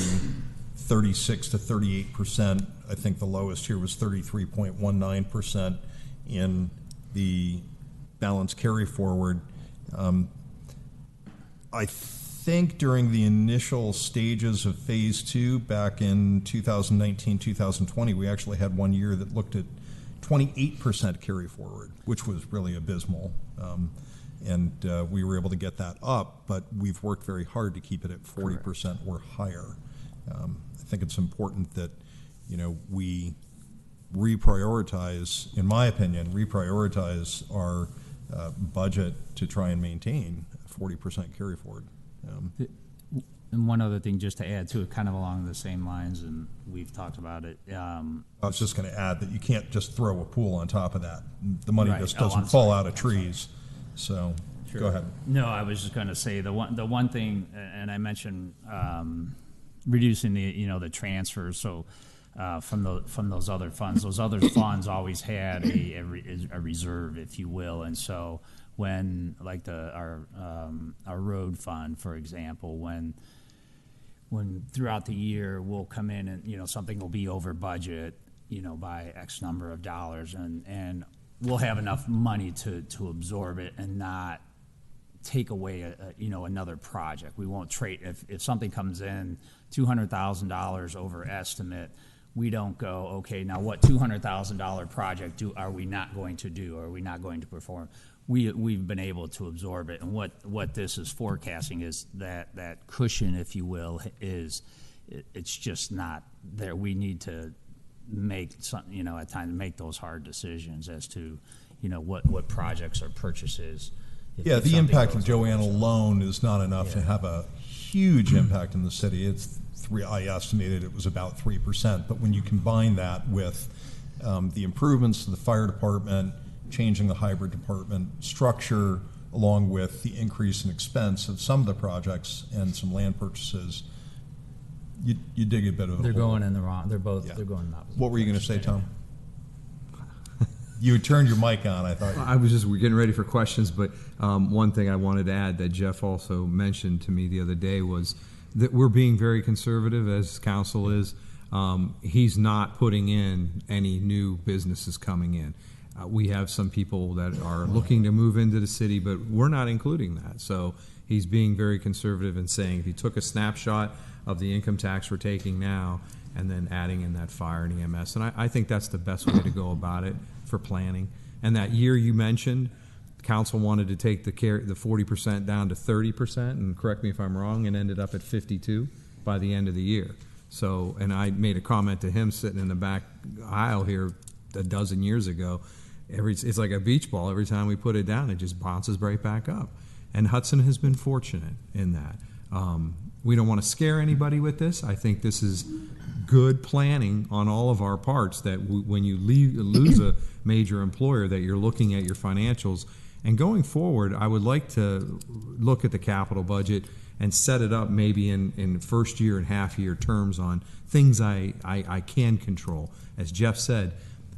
36 to 38%. I think the lowest here was 33.19% in the balance carry forward. I think during the initial stages of phase 2 back in 2019, 2020, we actually had one year that looked at 28% carry forward, which was really abysmal. And we were able to get that up, but we've worked very hard to keep it at 40% or higher. I think it's important that, we reprioritize, in my opinion, our budget to try and maintain 40% carry forward. And one other thing, just to add to it, kind of along the same lines, and we've talked about it. I was just going to add that you can't just throw a pool on top of that. The money Right. just Oh, doesn't I'm fall sorry. out of trees. So Sure. go ahead. No, I was just going to say the one thing, and I mentioned reducing the transfers. So from those other funds, always had a reserve, if you will, and so when like our road fund, for example, when throughout the year we'll come in and something will be over budget, by X number of dollars, and we'll have enough money to absorb it and not take away another project. We won't trade if something comes in $200,000 over estimate. We don't go, okay, now what $200,000 project are we not going to do? Or are we not going to perform? We've been able to absorb it, and what this is forecasting is that cushion, if you will, it's just not there. We need to make some, at times make those hard decisions as to, what projects or purchases. Yeah, the impact of Joanne alone is not enough to have a huge impact in the city. I estimated it was about 3%, but when you combine that with the improvements to the fire department, changing the hybrid department structure, along with the increase in expense of some of the projects and some land purchases, you dig a bit of a They're hole. going in the wrong. They're both. Yeah. They're going in the opposite. What were you going to say, Tom? You had turned your mic on, I thought. We're getting ready for questions, but one thing I wanted to add that Jeff also mentioned to me the other day was that we're being very conservative, as council is. He's not putting in any new businesses coming in. We have some people that are looking to move into the city, but we're not including that. So he's being very conservative and saying if he took a snapshot of the income tax we're taking now and then adding in that fire and EMS, and I think that's the best way to go about it for planning. And that year you mentioned, council wanted to take the 40% down to 30%, and correct me if I'm wrong, and ended up at 52 by the end of the year. So, and I made a comment to him sitting in the back aisle here a dozen years ago. It's like a beach ball. Every time we put it down, it just bounces right back up. And Hudson has been fortunate in that. We don't want to scare anybody with this. I think this is good planning on all of our parts, that when you lose a major employer, that you're looking at your financials. And going forward, I would like to look at the capital budget and set it up maybe in first year and half year terms on things I can control. As Jeff said,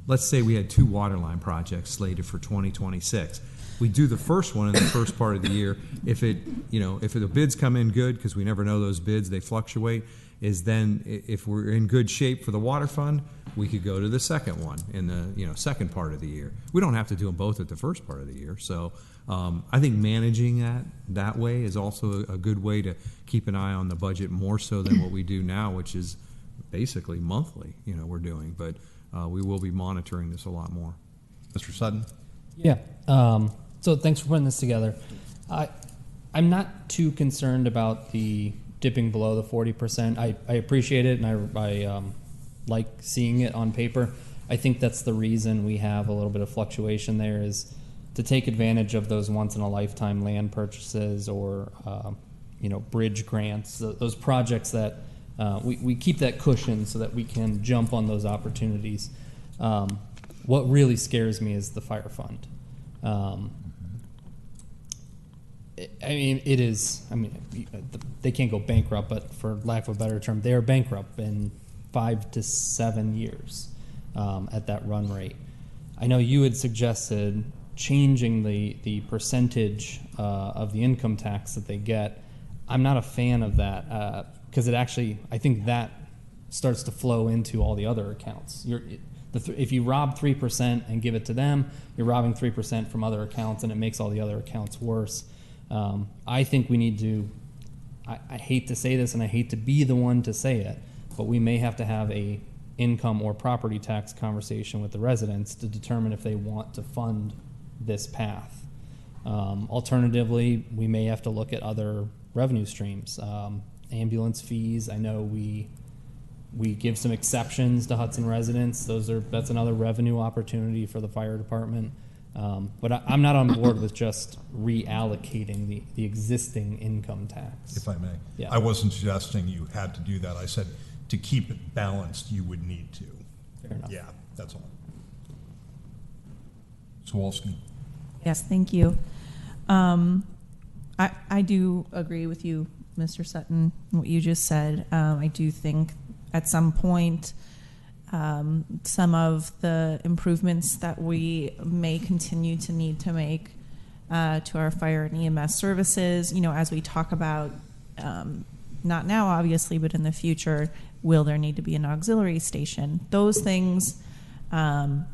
let's say we had 2 water line projects slated for 2026. We do the first one in the first part of the year. If the bids come in good, because we never know those bids, they fluctuate, is then if we're in good shape for the water fund, we could go to the second one in the second part of the year. We don't have to do them both at the first part of the year. So I think managing that way is also a good way to keep an eye on the budget more so than what we do now, which is basically monthly. We're doing, but we will be monitoring this a lot more. Mr. Sutton? Yeah. So thanks for putting this together. I'm not too concerned about the dipping below the 40%. I appreciate it, and I like seeing it on paper. I think that's the reason we have a little bit of fluctuation there, is to take advantage of those once-in-a-lifetime land purchases or bridge grants, those projects that we keep that cushion so that we can jump on those opportunities. What really scares me is the fire fund. They can't go bankrupt, but for lack of a better term, they're bankrupt in 5 to 7 years at that run rate. I know you had suggested changing the percentage of the income tax that they get. I'm not a fan of that because I think that starts to flow into all the other accounts. If you rob 3% and give it to them, you're robbing 3% from other accounts, and it makes all the other accounts worse. I think we need to, I hate to say this and I hate to be the one to say it, but we may have to have a income or property tax conversation with the residents to determine if they want to fund this path. Alternatively, we may have to look at other revenue streams. Ambulance fees, I know we give some exceptions to Hudson residents. That's another revenue opportunity for the fire department. But I'm not on board with just reallocating the existing income tax. If I may. Yeah. I wasn't suggesting you had to do that. I said to keep it balanced, you would need to. Fair enough. Yeah, that's all. Sawalski. Yes, thank you. I do agree with you, Mr. Sutton, what you just said. I do think at some point some of the improvements that we may continue to need to make to our fire and EMS services, as we talk about, not now obviously, but in the future, will there need to be an auxiliary station? Those things, we're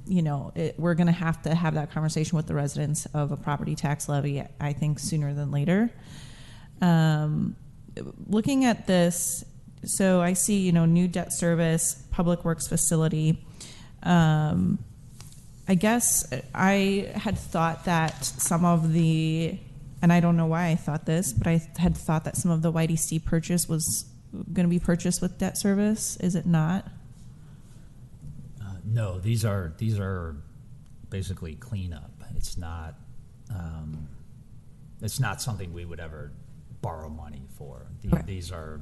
going to have that conversation with the residents of a property tax levy, I think, sooner than later. Looking at this, so I see, new debt service, public works facility. I guess I had thought that some of the, and I don't know why I thought this, but I had thought that some of the YDC purchase was going to be purchased with debt service. Is it not? No, these are basically cleanup. It's not something we would ever borrow money for. Okay. These are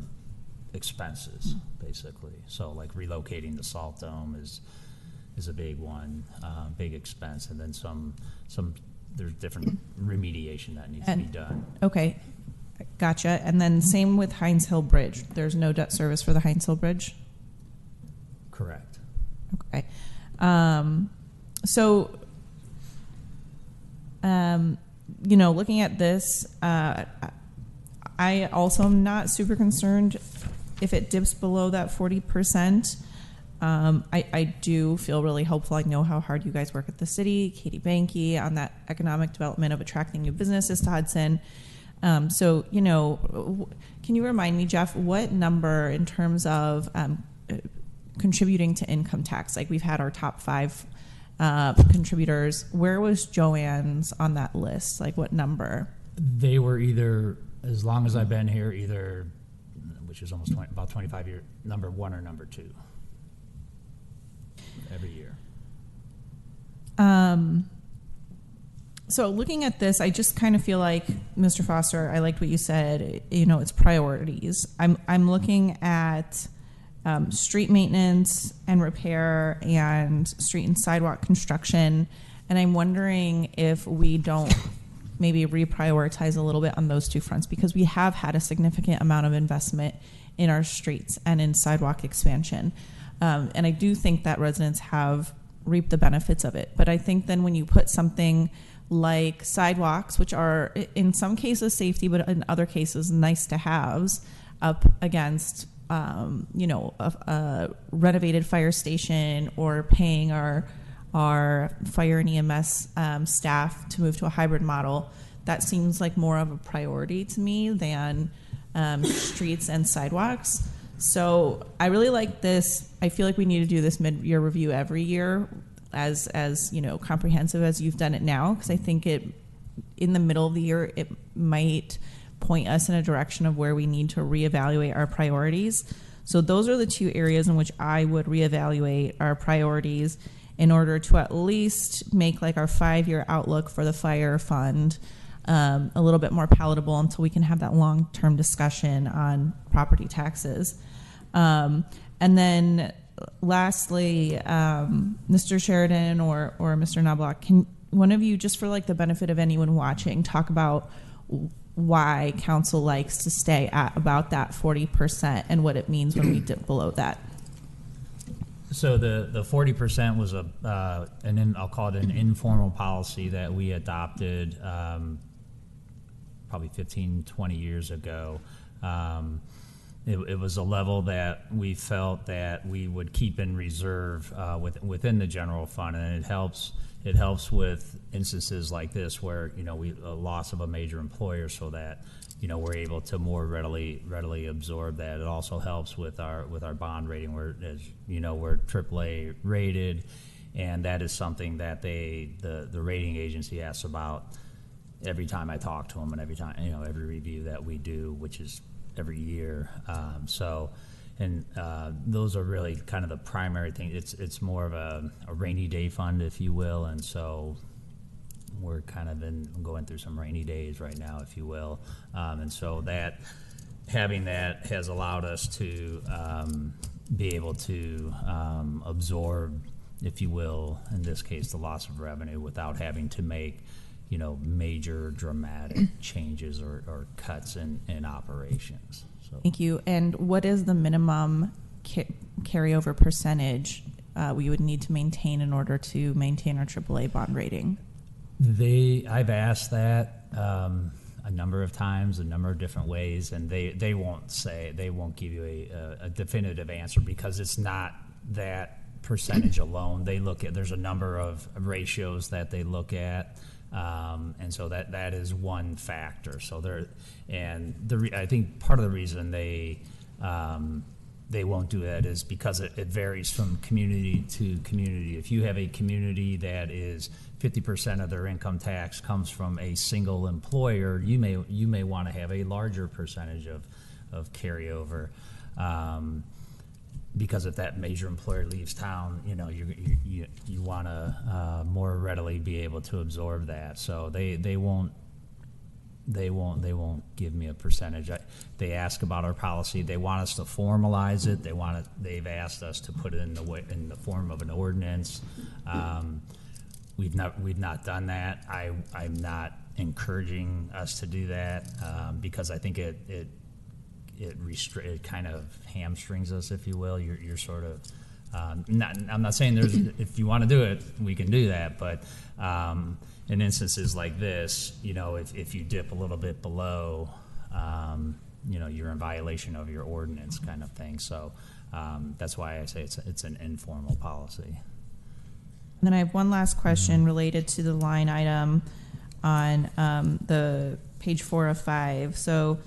expenses, basically. So like relocating the salt dome is a big one, big expense, and then some there's different remediation that needs to be done. Okay, gotcha. And then same with Heinz Hill Bridge. There's no debt service for the Heinz Hill Bridge? Correct. Okay. Looking at this, I also am not super concerned if it dips below that 40%. I do feel really hopeful. I know how hard you guys work at the city, Katie Banke, on that economic development of attracting new businesses to Hudson. Can you remind me, Jeff, what number in terms of contributing to income tax? Like, we've had our top 5 contributors. Where was Joanne's on that list? Like, what number? They were either, as long as I've been here, either, which is almost about 25 years, number 1 or number 2 every year. So looking at this, I just kind of feel like, Mr. Foster, I liked what you said, it's priorities. I'm looking at street maintenance and repair and street and sidewalk construction, and I'm wondering if we don't maybe reprioritize a little bit on those two fronts, because we have had a significant amount of investment in our streets and in sidewalk expansion. And I do think that residents have reaped the benefits of it. But I think then when you put something like sidewalks, which are in some cases safety, but in other cases nice to haves, up against a renovated fire station, or paying our fire and EMS staff to move to a hybrid model, that seems like more of a priority to me than streets and sidewalks. So I really like this. I feel like we need to do this mid-year review every year, as comprehensive as you've done it now, because I think in the middle of the year it might point us in a direction of where we need to reevaluate our priorities. So those are the two areas in which I would reevaluate our priorities in order to at least make like our 5-year outlook for the fire fund a little bit more palatable, until we can have that long-term discussion on property taxes. And then lastly, Mr. Sheridan or Mr. Knobloch, can one of you, just for like the benefit of anyone watching, talk about why council likes to stay at about that 40% and what it means when we dip below that? So the 40% was I'll call it an informal policy that we adopted probably 15, 20 years ago. It was a level that we felt that we would keep in reserve within the general fund, and it helps with instances like this where a loss of a major employer, so that we're able to more readily absorb that. It also helps with our bond rating, where, as we're AAA rated, and that is something that the rating agency asks about every time I talk to them, and every time every review that we do, which is every year. Those are really kind of the primary thing. It's more of a rainy day fund, if you will, and so we're kind of going through some rainy days right now, if you will, and so that having that has allowed us to be able to absorb, if you will, in this case, the loss of revenue without having to make major dramatic changes or cuts in operations. So. Thank you. And what is the minimum carryover percentage we would need to maintain in order to maintain our AAA bond rating? I've asked that a number of times, a number of different ways, and they won't give you a definitive answer, because it's not that percentage alone. There's a number of ratios that they look at. And so that is one factor. So I think part of the reason they won't do that is because it varies from community to community. If you have a community that is 50% of their income tax comes from a single employer, you may want to have a larger percentage of carryover. Because if that major employer leaves town, you want to more readily be able to absorb that. So they won't give me a percentage. They ask about our policy. They want us to formalize it. They've asked us to put it in the form of an ordinance. We've not done that. I'm not encouraging us to do that because I think it kind of hamstrings us, if you will. You're sort of I'm not saying if you want to do it, we can do that, but in instances like this, if you dip a little bit below, you're in violation of your ordinance, kind of thing. So that's why I say it's an informal policy. And then I have one last question related to the line item on the page 4 of 5. So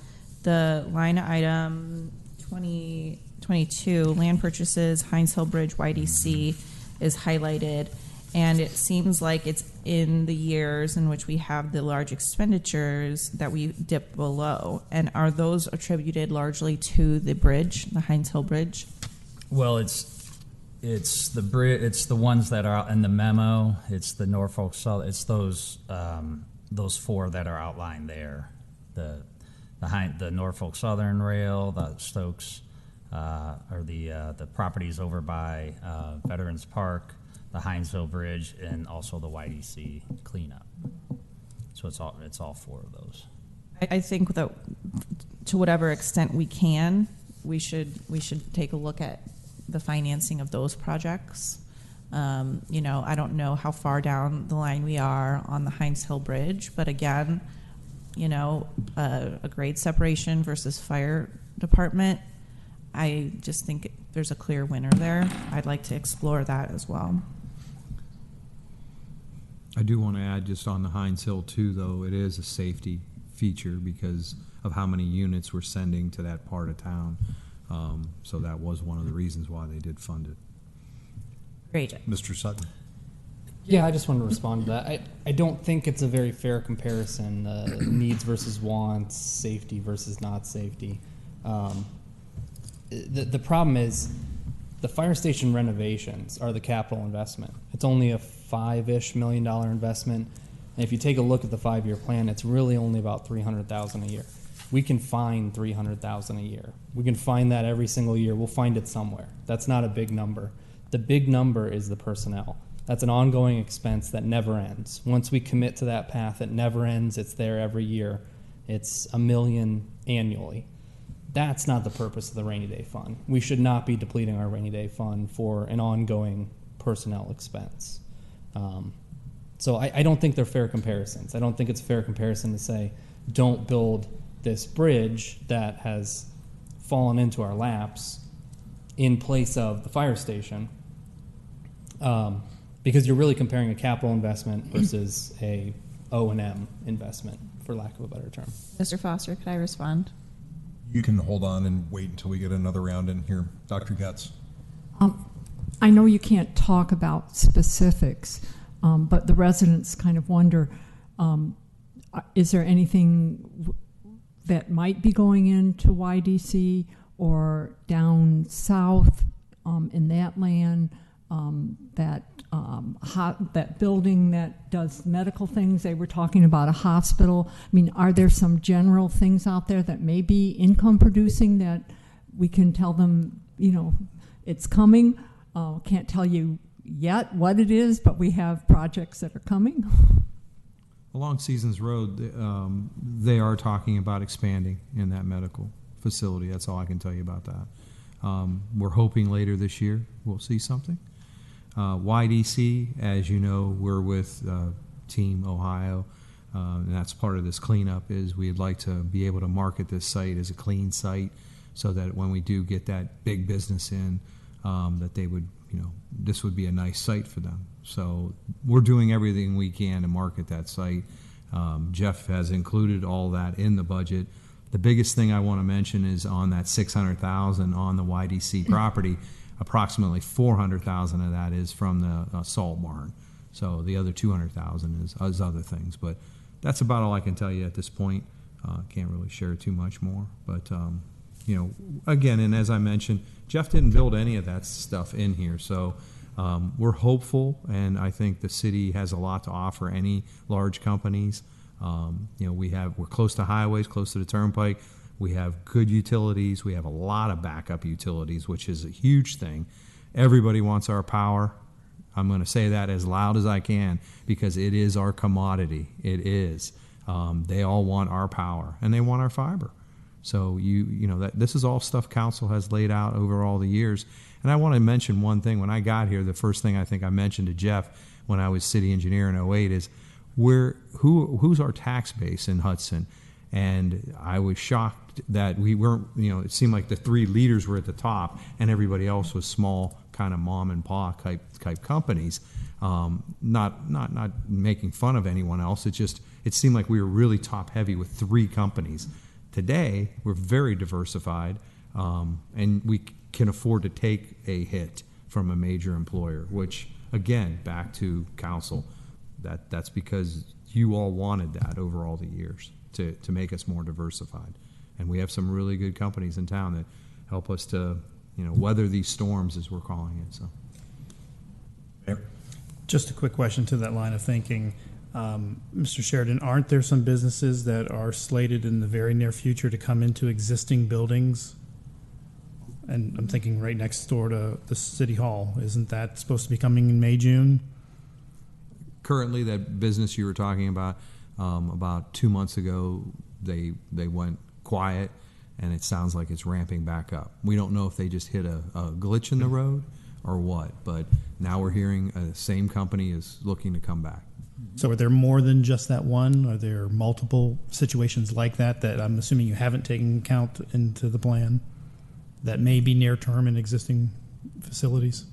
the line item 2022, land purchases, Heinz Hill Bridge, YDC, is highlighted. And it seems like it's in the years in which we have the large expenditures that we dip below. And are those attributed largely to the bridge, the Heinz Hill Bridge? Well, it's the ones that are in the memo. It's the Norfolk Southern. It's those 4 that are outlined there. The Norfolk Southern Rail, the Stokes, or the properties over by Veterans Park, the Hinesville Bridge, and also the YDC cleanup. So it's all 4 of those. I think that to whatever extent we can, we should take a look at the financing of those projects. I don't know how far down the line we are on the Heinz Hill Bridge, but again, a grade separation versus fire department, I just think there's a clear winner there. I'd like to explore that as well. I do want to add just on the Heinz Hill too, though, it is a safety feature because of how many units we're sending to that part of town. So that was one of the reasons why they did fund it. Great. Mr. Sutton. Yeah, I just wanted to respond to that. I don't think it's a very fair comparison, needs versus wants, safety versus not safety. The problem is the fire station renovations are the capital investment. It's only a $5-ish million investment. And if you take a look at the 5-year plan, it's really only about $300,000 a year. We can find $300,000 a year. We can find that every single year. We'll find it somewhere. That's not a big number. The big number is the personnel. That's an ongoing expense that never ends. Once we commit to that path, it never ends. It's there every year. It's $1 million annually. That's not the purpose of the rainy day fund. We should not be depleting our rainy day fund for an ongoing personnel expense. So I don't think they're fair comparisons. I don't think it's a fair comparison to say, don't build this bridge that has fallen into our laps in place of the fire station, because you're really comparing a capital investment versus a O&M investment, for lack of a better term. Mr. Foster, could I respond? You can hold on and wait until we get another round in here. Dr. Getz. I know you can't talk about specifics, but the residents kind of wonder, is there anything that might be going into YDC or down south in that land, that building that does medical things? They were talking about a hospital. I mean, are there some general things out there that may be income producing that we can tell them, it's coming? Can't tell you yet what it is, but we have projects that are coming. Along Seasons Road, they are talking about expanding in that medical facility. That's all I can tell you about that. We're hoping later this year we'll see something. YDC, as you know, we're with Team Ohio, and that's part of this cleanup is we'd like to be able to market this site as a clean site so that when we do get that big business in, that they would, this would be a nice site for them. So we're doing everything we can to market that site. Jeff has included all that in the budget. The biggest thing I want to mention is on that $600,000 on the YDC property, approximately $400,000 of that is from the salt barn. So the other $200,000 is other things. But that's about all I can tell you at this point. Can't really share too much more. But again, and as I mentioned, Jeff didn't build any of that stuff in here. So we're hopeful, and I think the city has a lot to offer any large companies. We're close to highways, close to the turnpike. We have good utilities. We have a lot of backup utilities, which is a huge thing. Everybody wants our power. I'm going to say that as loud as I can because it is our commodity. It is. They all want our power, and they want our fiber. So that this is all stuff council has laid out over all the years. And I want to mention one thing. When I got here, the first thing I think I mentioned to Jeff when I was city engineer in 2008 is who's our tax base in Hudson? And I was shocked that we weren't, it seemed like the 3 leaders were at the top and everybody else was small kind of mom and pop type companies. Not making fun of anyone else. It seemed like we were really top heavy with 3 companies. Today, we're very diversified, and we can afford to take a hit from a major employer, which, again, back to council, that's because you all wanted that over all the years to make us more diversified. And we have some really good companies in town that help us to, weather these storms, as we're calling it. So, Just a quick question to that line of thinking. Mr. Sheridan, aren't there some businesses that are slated in the very near future to come into existing buildings? And I'm thinking right next door to the city hall. Isn't that supposed to be coming in May, June? currently, that business you were talking about, About 2 months ago, they went quiet, and it sounds like it's ramping back up. We don't know if they just hit a glitch in the road or what, but now we're hearing the same company is looking to come back. So are there more than just that one? Are there multiple situations like that I'm assuming you haven't taken account into the plan that may be near term in existing facilities?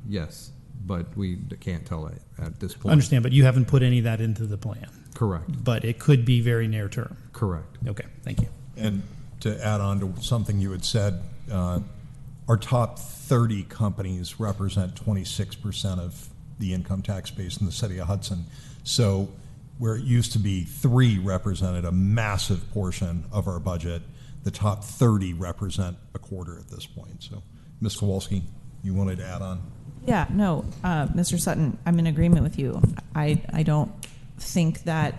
Yes, but we can't tell it at this point. I understand, but you haven't put any of that into the plan. Correct. But it could be very near term. Correct. Okay, thank you. And to add on to something you had said, our top 30 companies represent 26% of the income tax base in the city of Hudson. So where it used to be 3 represented a massive portion of our budget, the top 30 represent a quarter at this point. So, Ms. Kowalski, you wanted to add on? Yeah, no, Mr. Sutton, I'm in agreement with you. I don't think that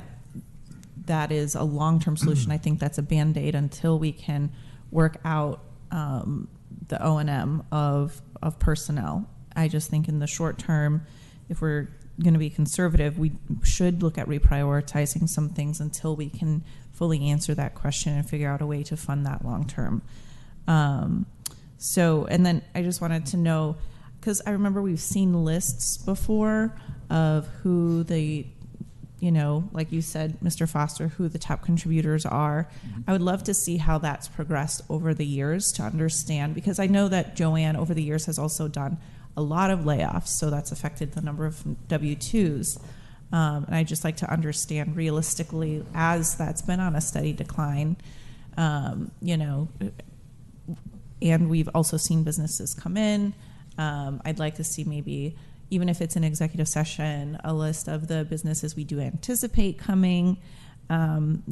is a long-term solution. I think that's a Band-Aid until we can work out the O&M of personnel. I just think in the short term, if we're going to be conservative, we should look at reprioritizing some things until we can fully answer that question and figure out a way to fund that long term. So, and then I just wanted to know, because I remember we've seen lists before of who the, like you said, Mr. Foster, who the top contributors are. I would love to see how that's progressed over the years to understand, because I know that Joanne over the years has also done a lot of layoffs, so that's affected the number of W-2s. And I'd just like to understand realistically, as that's been on a steady decline, and we've also seen businesses come in. I'd like to see maybe, even if it's an executive session, a list of the businesses we do anticipate coming,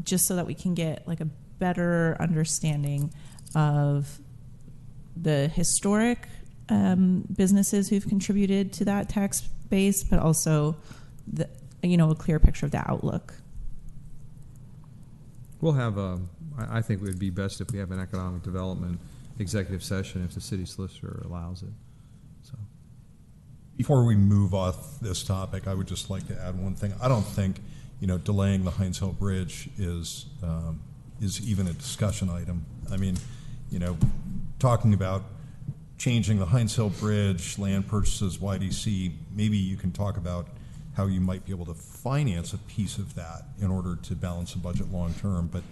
just so that we can get like a better understanding of the historic businesses who've contributed to that tax base, but also a clear picture of the outlook. We'll have I think it would be best if we have an economic development executive session if the city solicitor allows it. So, before we move off this topic, I would just like to add one thing. I don't think delaying the Heinz Hill Bridge is even a discussion item. I mean, talking about changing the Heinz Hill Bridge, land purchases, YDC, maybe you can talk about how you might be able to finance a piece of that in order to balance the budget long term. But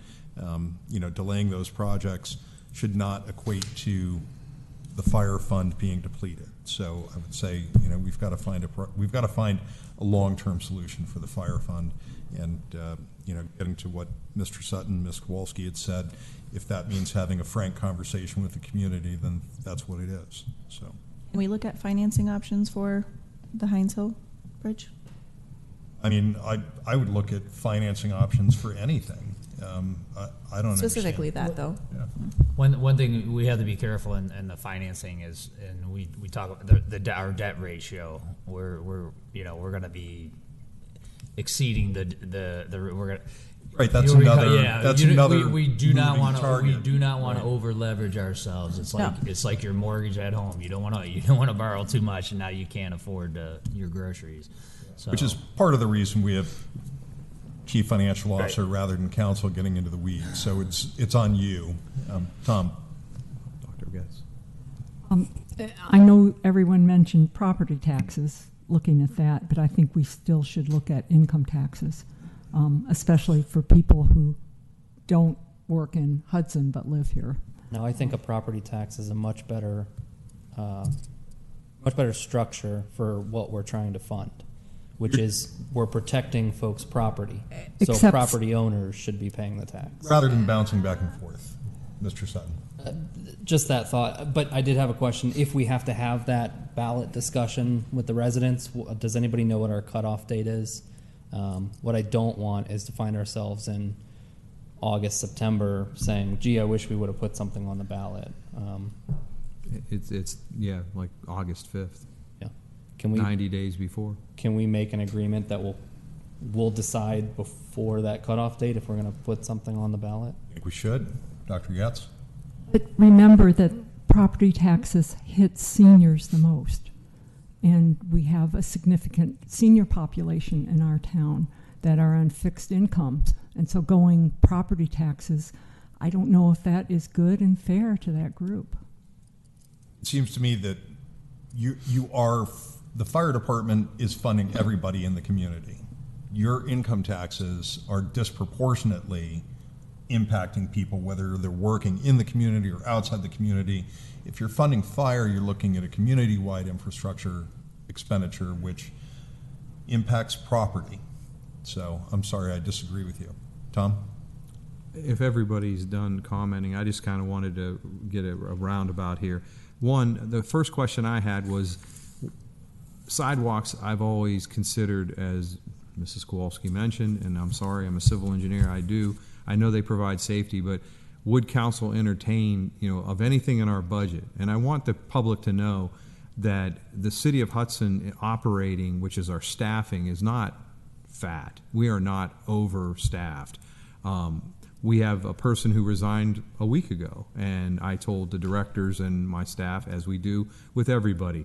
delaying those projects should not equate to the fire fund being depleted. So I would say we've got to find a long-term solution for the fire fund, and getting to what Mr. Sutton, Ms. Kowalski had said, if that means having a frank conversation with the community, then that's what it is. So, can we look at financing options for the Heinz Hill Bridge? I mean, I would look at financing options for anything. I don't specifically understand. that though. Yeah. One thing we have to be careful in the financing is, and we talk about our debt ratio. We're going to be exceeding the we're going to. Right, that's another. Yeah, that's another. We do not want to. target. We do not want to over leverage ourselves. It's like your mortgage at home. You don't want to borrow too much, and now you can't afford your groceries. So. Which is part of the reason we have chief financial officer rather than counsel getting into the weeds. So it's on you, Tom. Dr. Getz. I know everyone mentioned property taxes, looking at that, but I think we still should look at income taxes, especially for people who don't work in Hudson but live here. No, I think a property tax is a much better structure for what we're trying to fund, which is we're protecting folks' property. So property owners should be paying the tax. Rather than bouncing back and forth, Mr. Sutton. Just that thought. But I did have a question. If we have to have that ballot discussion with the residents, does anybody know what our cutoff date is? What I don't want is to find ourselves in August, September saying, gee, I wish we would have put something on the ballot. It's like August 5th. Yeah. Can we 90 days before? Can we make an agreement that we'll decide before that cutoff date if we're going to put something on the ballot? I think we should. Dr. Getz? But remember that property taxes hit seniors the most, and we have a significant senior population in our town. that are on fixed incomes. And so going property taxes, I don't know if that is good and fair to that group. It seems to me that the fire department is funding everybody in the community. Your income taxes are disproportionately impacting people, whether they're working in the community or outside the community. If you're funding fire, you're looking at a community-wide infrastructure expenditure, which impacts property. So I'm sorry, I disagree with you. Tom? If everybody's done commenting, I just kind of wanted to get a roundabout here. One, the first question I had was sidewalks. I've always considered, as Mrs. Kowalski mentioned, and I'm sorry, I'm a civil engineer, I know they provide safety, but would council entertain, of anything in our budget? And I want the public to know that the city of Hudson operating, which is our staffing, is not fat. We are not overstaffed. We have a person who resigned a week ago, and I told the directors and my staff, as we do with everybody,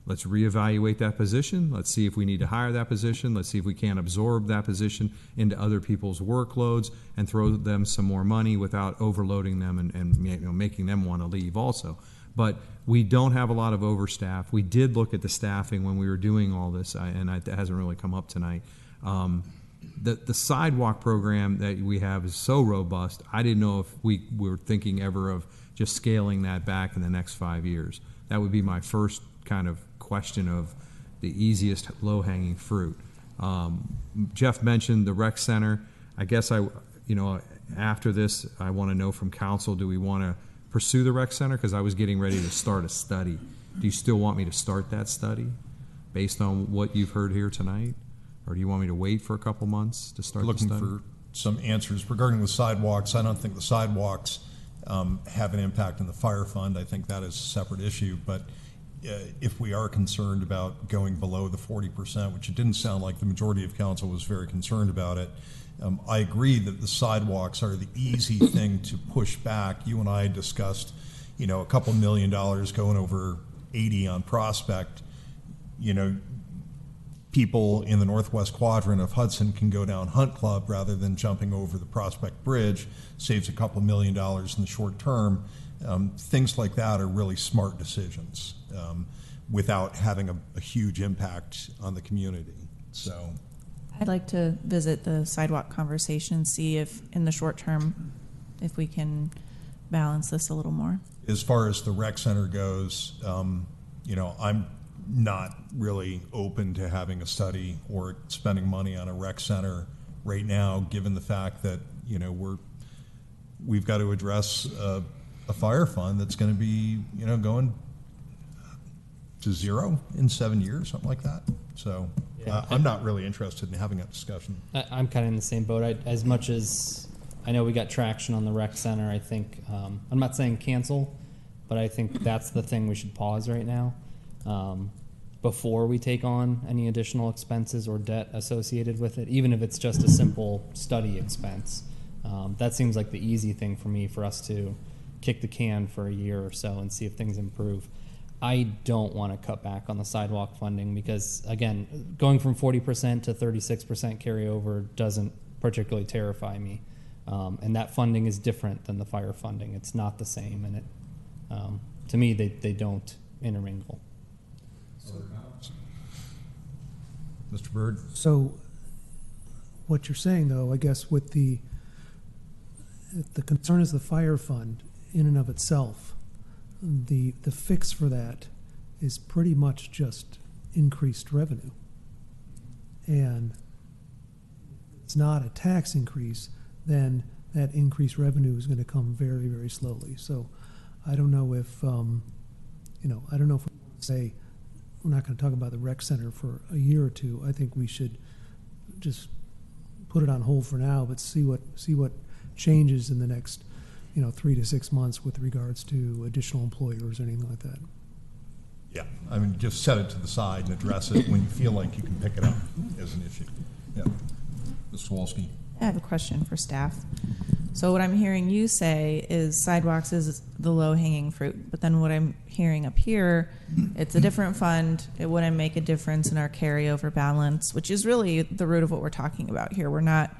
let's reevaluate that position. Let's see if we need to hire that position. Let's see if we can absorb that position into other people's workloads and throw them some more money without overloading them and making them want to leave also. But we don't have a lot of overstaff. We did look at the staffing when we were doing all this, and it hasn't really come up tonight. The sidewalk program that we have is so robust, I didn't know if we were thinking ever of just scaling that back in the next 5 years. That would be my first kind of question of the easiest low-hanging fruit. Jeff mentioned the rec center. I guess after this, I want to know from council, do we want to pursue the rec center? Because I was getting ready to start a study. Do you still want me to start that study based on what you've heard here tonight? Or do you want me to wait for a couple months to start the study? Looking for some answers regarding the sidewalks. I don't think the sidewalks have an impact in the fire fund. I think that is a separate issue. But if we are concerned about going below the 40%, which it didn't sound like the majority of council was very concerned about it, I agree that the sidewalks are the easy thing to push back. You and I discussed, a couple $1 million going over 80 on Prospect. People in the northwest quadrant of Hudson can go down Hunt Club rather than jumping over the Prospect Bridge, saves a couple $1 million in the short term. Things like that are really smart decisions without having a huge impact on the community. So I'd like to visit the sidewalk conversation, see if in the short term, if we can balance this a little more. As far as the rec center goes, I'm not really open to having a study or spending money on a rec center right now, given the fact that we've got to address a fire fund that's going to be going to zero in 7 years, something like that. So I'm not really interested in having that discussion. I'm kind of in the same boat. As much as I know we got traction on the rec center, I think I'm not saying cancel, but I think that's the thing we should pause right now. Before we take on any additional expenses or debt associated with it, even if it's just a simple study expense. That seems like the easy thing for us to kick the can for a year or so and see if things improve. I don't want to cut back on the sidewalk funding because, again, going from 40% to 36% carryover doesn't particularly terrify me. And that funding is different than the fire funding. It's not the same, and to me, they don't intermingle. Mr. Byrd? So what you're saying, though, I guess with the concern is the fire fund in and of itself, the fix for that is pretty much just increased revenue. And it's not a tax increase, then that increased revenue is going to come very, very slowly. So I don't know if, I don't know if we want to say we're not going to talk about the rec center for a year or two. I think we should just put it on hold for now, but see what changes in the next 3 to 6 months with regards to additional employers or anything like that. Yeah, just set it to the side and address it when you feel like you can pick it up as an issue. Yeah, Ms. Kowalski. I have a question for staff. So what I'm hearing you say is sidewalks is the low-hanging fruit, but then what I'm hearing up here, it's a different fund. It wouldn't make a difference in our carryover balance, which is really the root of what we're talking about here. We're not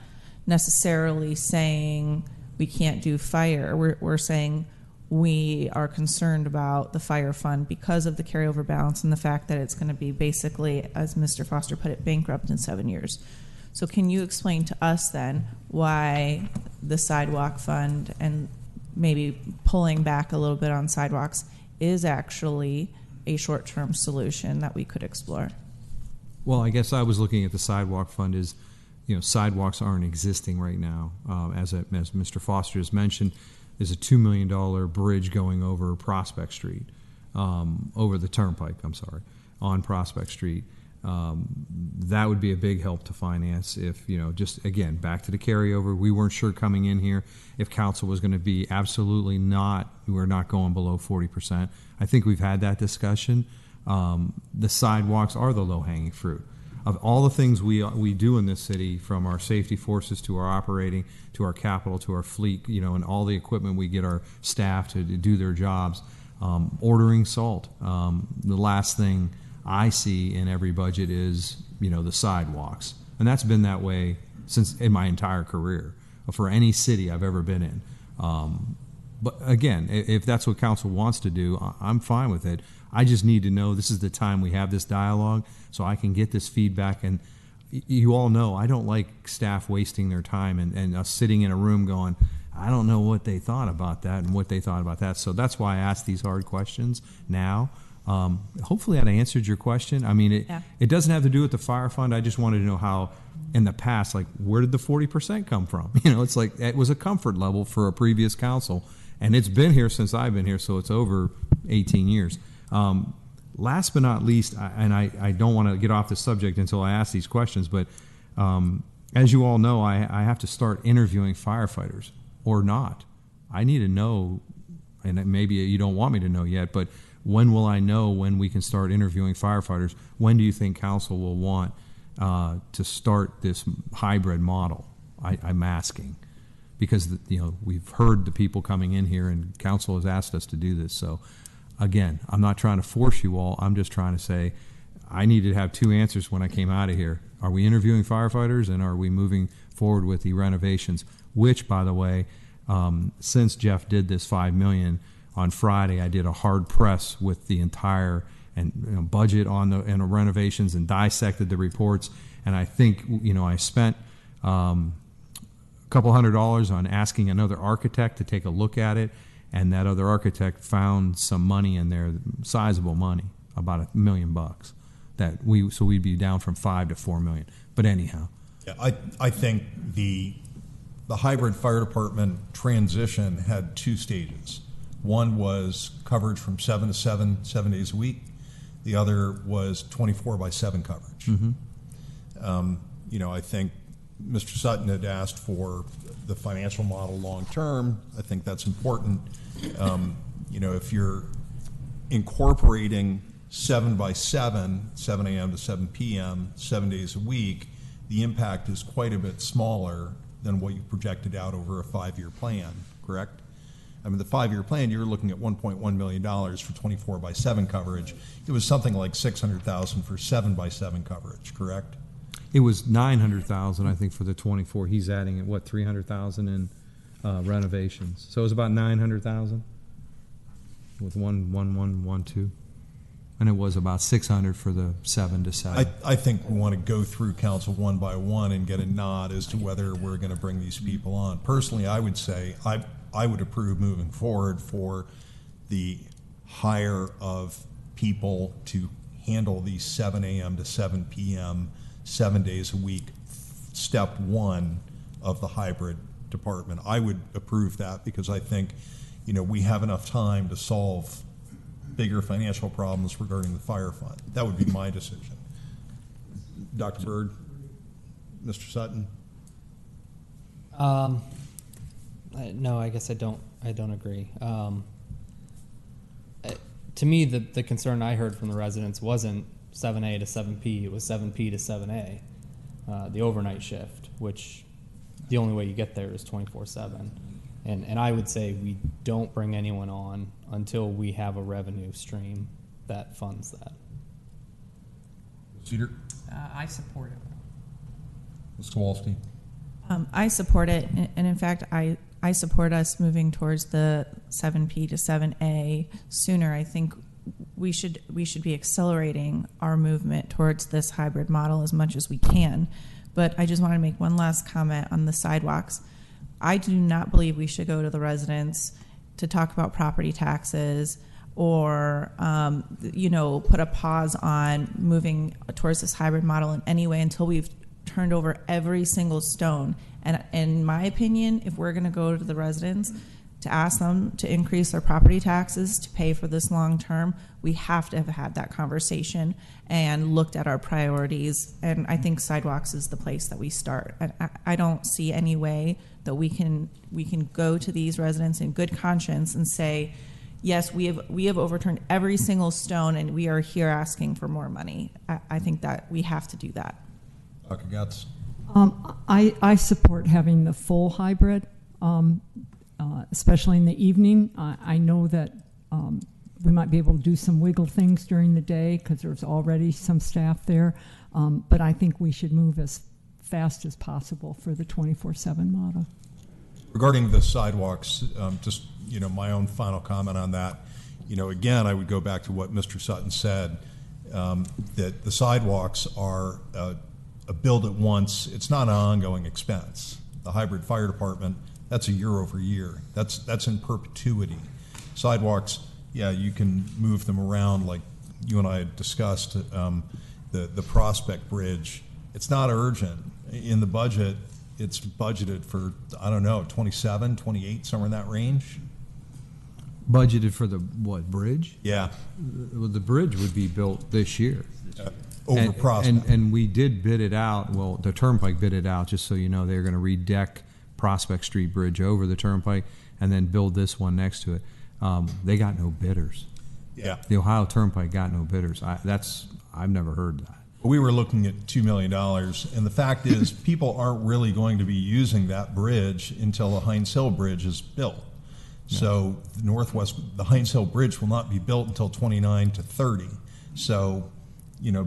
necessarily saying we can't do fire. We're saying we are concerned about the fire fund because of the carryover balance and the fact that it's going to be basically, as Mr. Foster put it, bankrupt in 7 years. So can you explain to us then why the sidewalk fund and maybe pulling back a little bit on sidewalks is actually a short-term solution that we could explore? Well, I guess I was looking at the sidewalk fund as, sidewalks aren't existing right now. As Mr. Foster has mentioned, there's a $2 million bridge going over Prospect Street, over the turnpike, on Prospect Street. That would be a big help to finance if, just again, back to the carryover. We weren't sure coming in here if council was going to be absolutely we're not going below 40%. I think we've had that discussion. The sidewalks are the low-hanging fruit. Of all the things we do in this city, from our safety forces to our operating, to our capital, to our fleet, and all the equipment we get our staff to do their jobs, ordering salt. The last thing I see in every budget is, the sidewalks. And that's been that way in my entire career, for any city I've ever been in. But again, if that's what council wants to do, I'm fine with it. I just need to know this is the time we have this dialogue so I can get this feedback. And you all know I don't like staff wasting their time and us sitting in a room going, I don't know what they thought about that and what they thought about that. So that's why I ask these hard questions now. Hopefully I answered your question. I mean, it doesn't have to do with the fire fund. I just wanted to know how in the past, where did the 40% come from? It's like it was a comfort level for a previous council, and it's been here since I've been here, so it's over 18 years. Last but not least, I don't want to get off the subject until I ask these questions, but as you all know, I have to start interviewing firefighters or not. I need to know, and maybe you don't want me to know yet, but when will I know when we can start interviewing firefighters? When do you think council will want to start this hybrid model? I'm asking because we've heard the people coming in here, and council has asked us to do this. So again, I'm not trying to force you all. I'm just trying to say I needed to have two answers when I came out of here. Are we interviewing firefighters, and are we moving forward with the renovations? Which, by the way, since Jeff did this $5 million. On Friday, I did a hard press with the entire budget on the renovations and dissected the reports. And I think I spent a couple $100 on asking another architect to take a look at it, and that other architect found some money in there, sizable money, about $1 million. So we'd be down from 5 to 4 million. But anyhow, yeah, I think the hybrid fire department transition had two stages. One was coverage from 7 to 7 days a week. The other was 24/7 coverage. Mm-hmm. I think Mr. Sutton had asked for the financial model long term. I think that's important. If you're incorporating 7/7, 7 a.m. to 7 p.m., 7 days a week, the impact is quite a bit smaller than what you projected out over a 5-year plan, correct? I mean, the 5-year plan, you're looking at $1.1 million for 24/7 coverage. It was something like $600,000 for 7/7 coverage, correct? it was $900,000, I think, for the 24. He's adding at what, $300,000 in renovations. So it was about $900,000 with 1,112. And it was about 600 for the 7 to 7. I think we want to go through council one by one and get a nod as to whether we're going to bring these people on. Personally, I would say I would approve moving forward for the hire of people to handle these 7 a.m. to 7 p.m. 7 days a week, step one of the hybrid department. I would approve that because I think, we have enough time to solve bigger financial problems regarding the fire fund. That would be my decision. Dr. Bird, Mr. Sutton? No, I guess I don't agree. To me, the concern I heard from the residents wasn't 7A to 7P. It was 7P to 7A, the overnight shift, which the only way you get there is 24/7. And I would say we don't bring anyone on until we have a revenue stream that funds that. Cedar? I support it. Ms. Kowalski? I support it, and in fact, I support us moving towards the 7P to 7A sooner. I think we should be accelerating our movement towards this hybrid model as much as we can. But I just want to make one last comment on the sidewalks. I do not believe we should go to the residents to talk about property taxes or, put a pause on moving towards this hybrid model in any way until we've turned over every single stone. And in my opinion, if we're going to go to the residents to ask them to increase their property taxes to pay for this long term, we have to have had that conversation and looked at our priorities. And I think sidewalks is the place that we start. I don't see any way that we can go to these residents in good conscience and say, yes, we have overturned every single stone and we are here asking for more money. I think that we have to do that. Dr. Getz? I support having the full hybrid, especially in the evening. I know that we might be able to do some wiggle things during the day because there's already some staff there, but I think we should move as fast as possible for the 24/7 model. Regarding the sidewalks, just, my own final comment on that. Again, I would go back to what Mr. Sutton said, that the sidewalks are a build at once. It's not an ongoing expense. The hybrid fire department, that's a year over year. That's in perpetuity. Sidewalks, yeah, you can move them around like you and I had discussed. The Prospect Bridge, it's not urgent. In the budget, it's budgeted for, 27, 28, somewhere in that range. Budgeted for the what, bridge? Yeah. Well, the bridge would be built this year. Over Prospect. And we did bid it out. Well, the Turnpike bid it out, just so you know. They're going to redeck Prospect Street Bridge over the Turnpike and then build this one next to it. They got no bidders. Yeah. The Ohio Turnpike got no bidders. I've never heard that. We were looking at $2 million, and the fact is people aren't really going to be using that bridge until the Heinz Hill Bridge is built. Yeah. So the Heinz Hill Bridge will not be built until 29 to 30. So,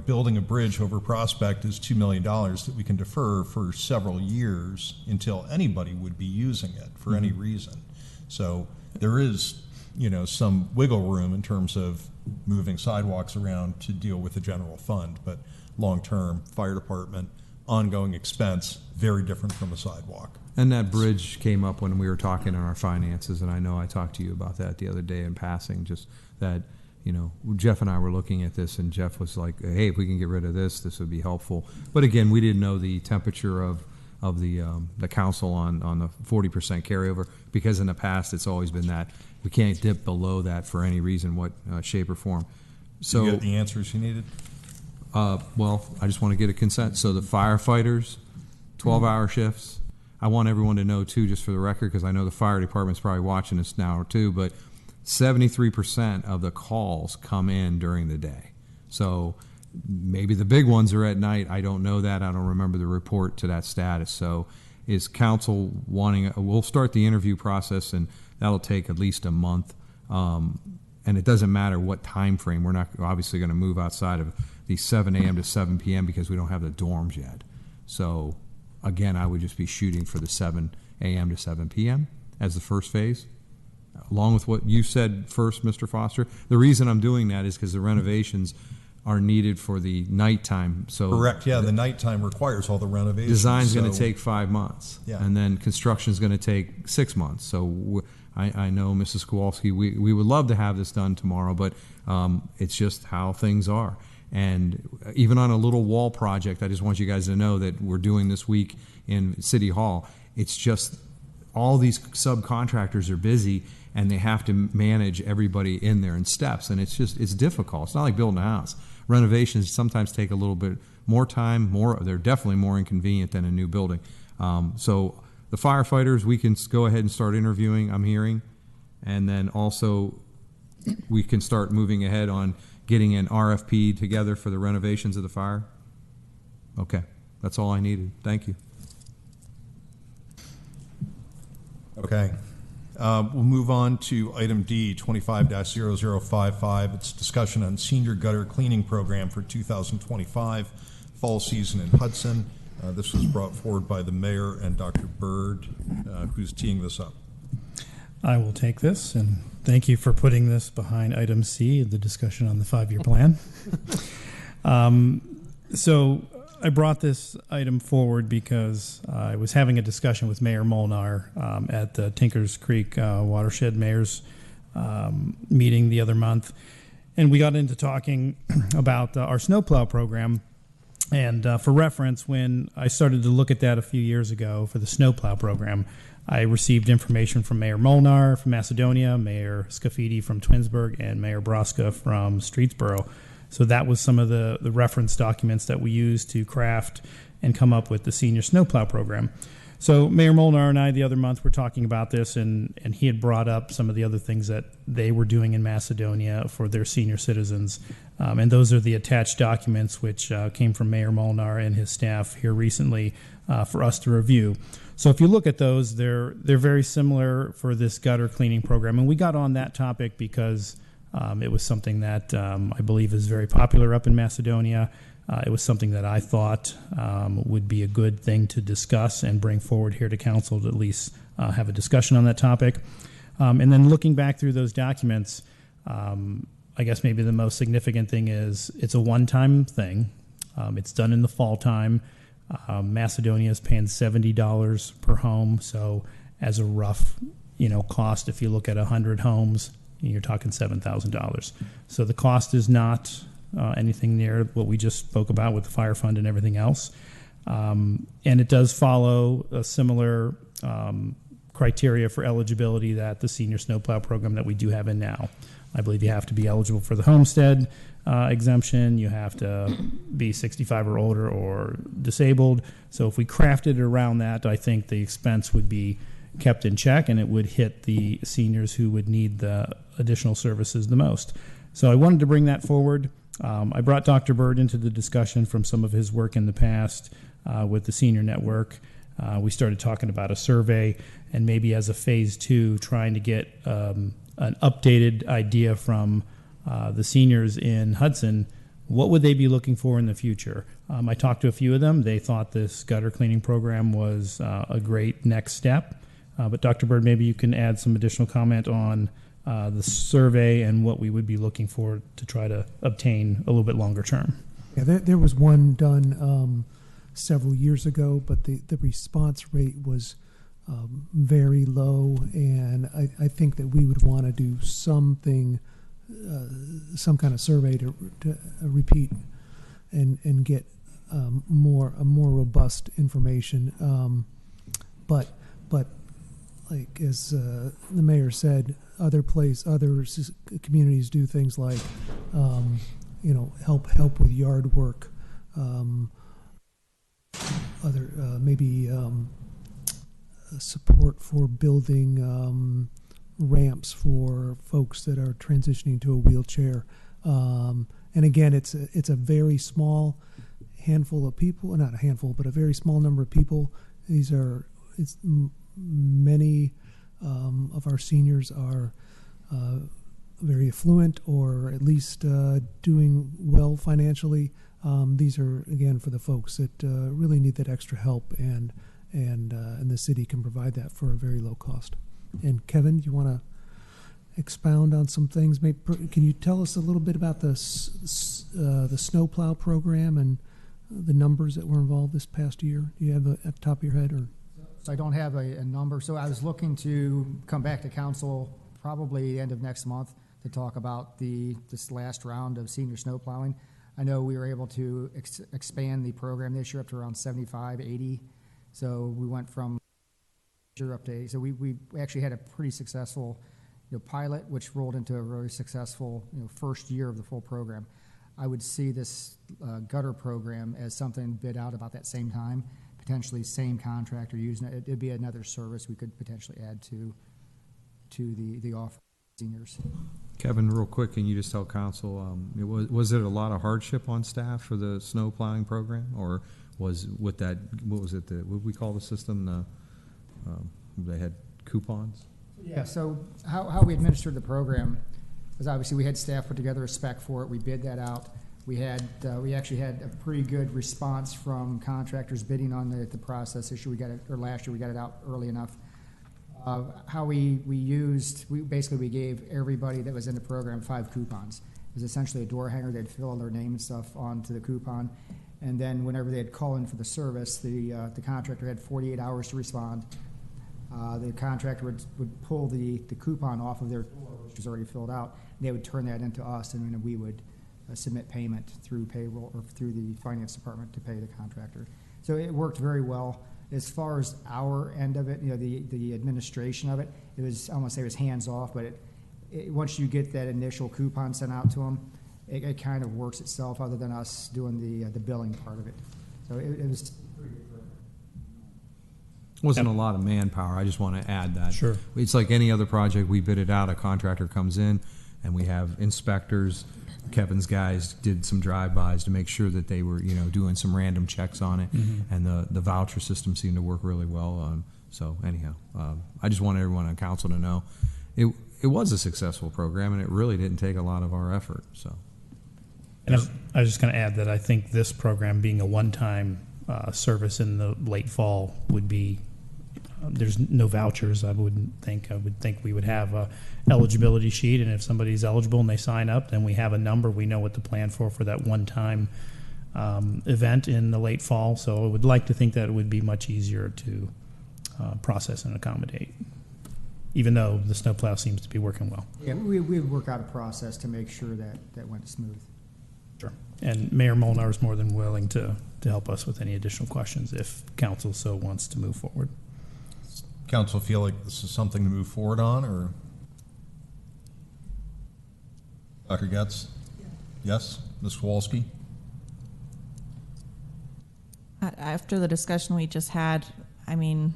building a bridge over Prospect is $2 million that we can defer for several years until anybody would be using it for any reason. So there is, some wiggle room in terms of moving sidewalks around to deal with the general fund, but long-term, fire department, ongoing expense, very different from a sidewalk. And that bridge came up when we were talking on our finances, and I know I talked to you about that the other day in passing, just that, Jeff and I were looking at this, and Jeff was like, hey, if we can get rid of this would be helpful. But again, we didn't know the temperature of the council on the 40% carryover, because in the past it's always been that we can't dip below that for any reason, what shape or form. So you get the answers you needed? Well, I just want to get a consent. So the firefighters, 12-hour shifts. I want everyone to know, too, just for the record, because I know the fire department's probably watching this now, too, but 73% of the calls come in during the day. So maybe the big ones are at night. I don't know that. I don't remember the report to that status. So is council wanting – we'll start the interview process, and that'll take at least a month. And it doesn't matter what time frame. We're not obviously going to move outside of the 7 a.m. to 7 p.m. because we don't have the dorms yet. So, again, I would just be shooting for the 7 a.m. to 7 p.m. as the first phase, along with what you said first, Mr. Foster. The reason I'm doing that is because the renovations are needed for the nighttime. So correct, yeah, the nighttime requires all the renovations. Design's going to take 5 months, yeah, and then construction is going to take 6 months. So I know, Mrs. Kowalski, we would love to have this done tomorrow, but it's just how things are. And even on a little wall project, I just want you guys to know that we're doing this week in City Hall. It's just all these subcontractors are busy, and they have to manage everybody in there in steps, and it's difficult. It's not like building a house. Renovations sometimes take a little bit more time. They're definitely more inconvenient than a new building. So the firefighters, we can go ahead and start interviewing, I'm hearing, and then also we can start moving ahead on getting an RFP together for the renovations of the fire. Okay, that's all I needed. Thank you. Okay. We'll move on to item D, 25-0055. It's discussion on senior gutter cleaning program for 2025 fall season in Hudson. This was brought forward by the mayor and Dr. Bird, who's teeing this up. I will take this, and thank you for putting this behind item C, the discussion on the 5-year plan. So I brought this item forward because I was having a discussion with Mayor Molnar at the Tinkers Creek Watershed Mayor's meeting the other month, and we got into talking about our snowplow program. And for reference, when I started to look at that a few years ago for the snowplow program, I received information from Mayor Molnar from Macedonia, Mayor Scafidi from Twinsburg, and Mayor Broska from Streetsboro. So that was some of the reference documents that we used to craft and come up with the senior snowplow program. So Mayor Molnar and I the other month were talking about this, and he had brought up some of the other things that they were doing in Macedonia for their senior citizens. And those are the attached documents which came from Mayor Molnar and his staff here recently for us to review. So if you look at those, they're very similar for this gutter cleaning program. And we got on that topic because it was something that I believe is very popular up in Macedonia. It was something that I thought would be a good thing to discuss and bring forward here to council to at least have a discussion on that topic. And then looking back through those documents, I guess maybe the most significant thing is it's a one-time thing. It's done in the fall time. Macedonia is paying $70 per home. So as a rough, cost, if you look at 100 homes, you're talking $7,000. So the cost is not anything near what we just spoke about with the fire fund and everything else. And it does follow a similar criteria for eligibility that the senior snowplow program that we do have in now. I believe you have to be eligible for the homestead exemption. You have to be 65 or older or disabled. So if we crafted it around that, I think the expense would be kept in check and it would hit the seniors who would need the additional services the most. So I wanted to bring that forward. I brought Dr. Bird into the discussion from some of his work in the past with the senior network. We started talking about a survey and maybe as a phase 2 trying to get an updated idea from the seniors in Hudson. What would they be looking for in the future? I talked to a few of them. They thought this gutter cleaning program was a great next step. But Dr. Bird, maybe you can add some additional comment on the survey and what we would be looking for to try to obtain a little bit longer term. Yeah, there was one done several years ago, but the response rate was very low, and I think that we would want to do something, some kind of survey to repeat and get more robust information. But like as the mayor said, other communities do things like help with yard work, maybe support for building ramps for folks that are transitioning to a wheelchair. And again, it's a very small handful of people, not a handful, but a very small number of people. Many of our seniors are very affluent or at least doing well financially. These are, again, for the folks that really need that extra help, and the city can provide that for a very low cost. And Kevin, you want to expound on some things? Maybe, can you tell us a little bit about the snowplow program and the numbers that were involved this past year? Do you have at the top of your head, or? So I don't have a number. So I was looking to come back to council probably end of next month to talk about this last round of senior snow plowing. I know we were able to expand the program this year up to around 75, 80. So we went from up to 80. So we actually had a pretty successful pilot, which rolled into a really successful first year of the full program. I would see this gutter program as something bid out about that same time. Potentially same contractor using it. It'd be another service we could potentially add to the offer seniors. Kevin, real quick, can you just tell council, was it a lot of hardship on staff for the snow plowing program, or was with that, what was it, what we call the system, they had coupons? Yeah, so how we administered the program was obviously we had staff put together a spec for it. We bid that out. We actually had a pretty good response from contractors bidding on the process issue. Last year we got it out early enough. How we gave everybody that was in the program 5 coupons. It was essentially a door hanger. They'd fill their name and stuff onto the coupon. And then whenever they'd call in for the service, the contractor had 48 hours to respond. The contractor would pull the coupon off of their door, which was already filled out. They would turn that into us, and then we would submit payment through payroll or through the finance department to pay the contractor. So it worked very well. As far as our end of it, the administration of it, it was, I won't say it was hands off, but once you get that initial coupon sent out to them, it kind of works itself other than us doing the billing part of it. So it was pretty good. Wasn't a lot of manpower. I just want to add that. Sure. It's like any other project. We bid it out. A contractor comes in, and we have inspectors. Kevin's guys did some drive-bys to make sure that they were, doing some random checks on it, and the voucher system seemed to work really well. So anyhow, I just want everyone on council to know it was a successful program, and it really didn't take a lot of our effort. So, and I was just going to add that I think this program being a one-time service in the late fall would be. There's no vouchers. I would think we would have a eligibility sheet, and if somebody's eligible and they sign up, then we have a number. We know what to plan for that one-time event in the late fall. So I would like to think that it would be much easier to process and accommodate, even though the snowplow seems to be working well. Yeah, we would work out a process to make sure that went smooth. Sure. And Mayor Molnar is more than willing to help us with any additional questions if council so wants to move forward. Council feel like this is something to move forward on, or Dr. Getz? Yes, Ms. Kowalski? After the discussion we just had, I mean,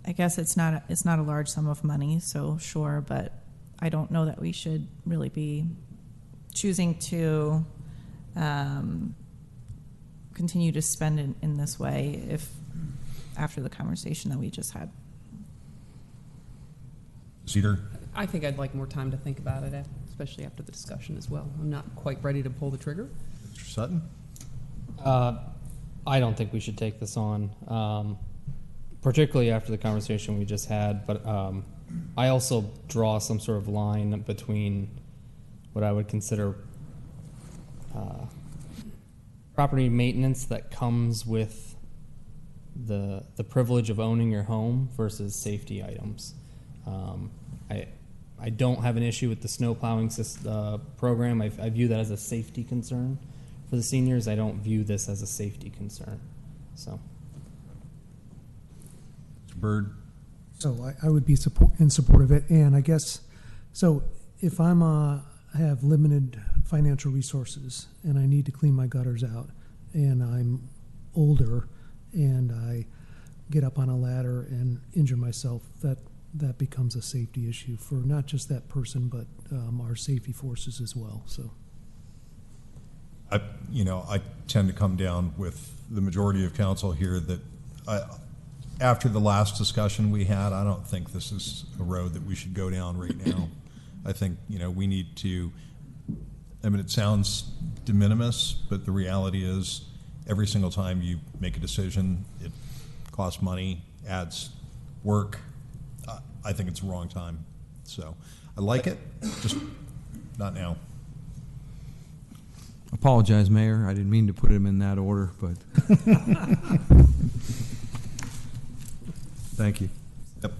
I guess it's not a large sum of money, so sure, but I don't know that we should really be choosing to continue to spend it in this way if after the conversation that we just had. Cedar? I think I'd like more time to think about it, especially after the discussion as well. I'm not quite ready to pull the trigger. Mr. Sutton? I don't think we should take this on, particularly after the conversation we just had. But I also draw some sort of line between what I would consider property maintenance that comes with the privilege of owning your home versus safety items. I don't have an issue with the snow plowing program. I view that as a safety concern for the seniors. I don't view this as a safety concern. So, Mr. Byrd? So I would be in support of it, and I guess so. If I have limited financial resources and I need to clean my gutters out, and I'm older, and I get up on a ladder and injure myself, that becomes a safety issue for not just that person, but our safety forces as well. So, I tend to come down with the majority of council here that after the last discussion we had, I don't think this is a road that we should go down right now. I think, we need to, it sounds de minimis, but the reality is every single time you make a decision, it costs money, adds work. I think it's the wrong time. So I like it, just not now. Apologize, Mayor. I didn't mean to put him in that order, but thank you. Yep.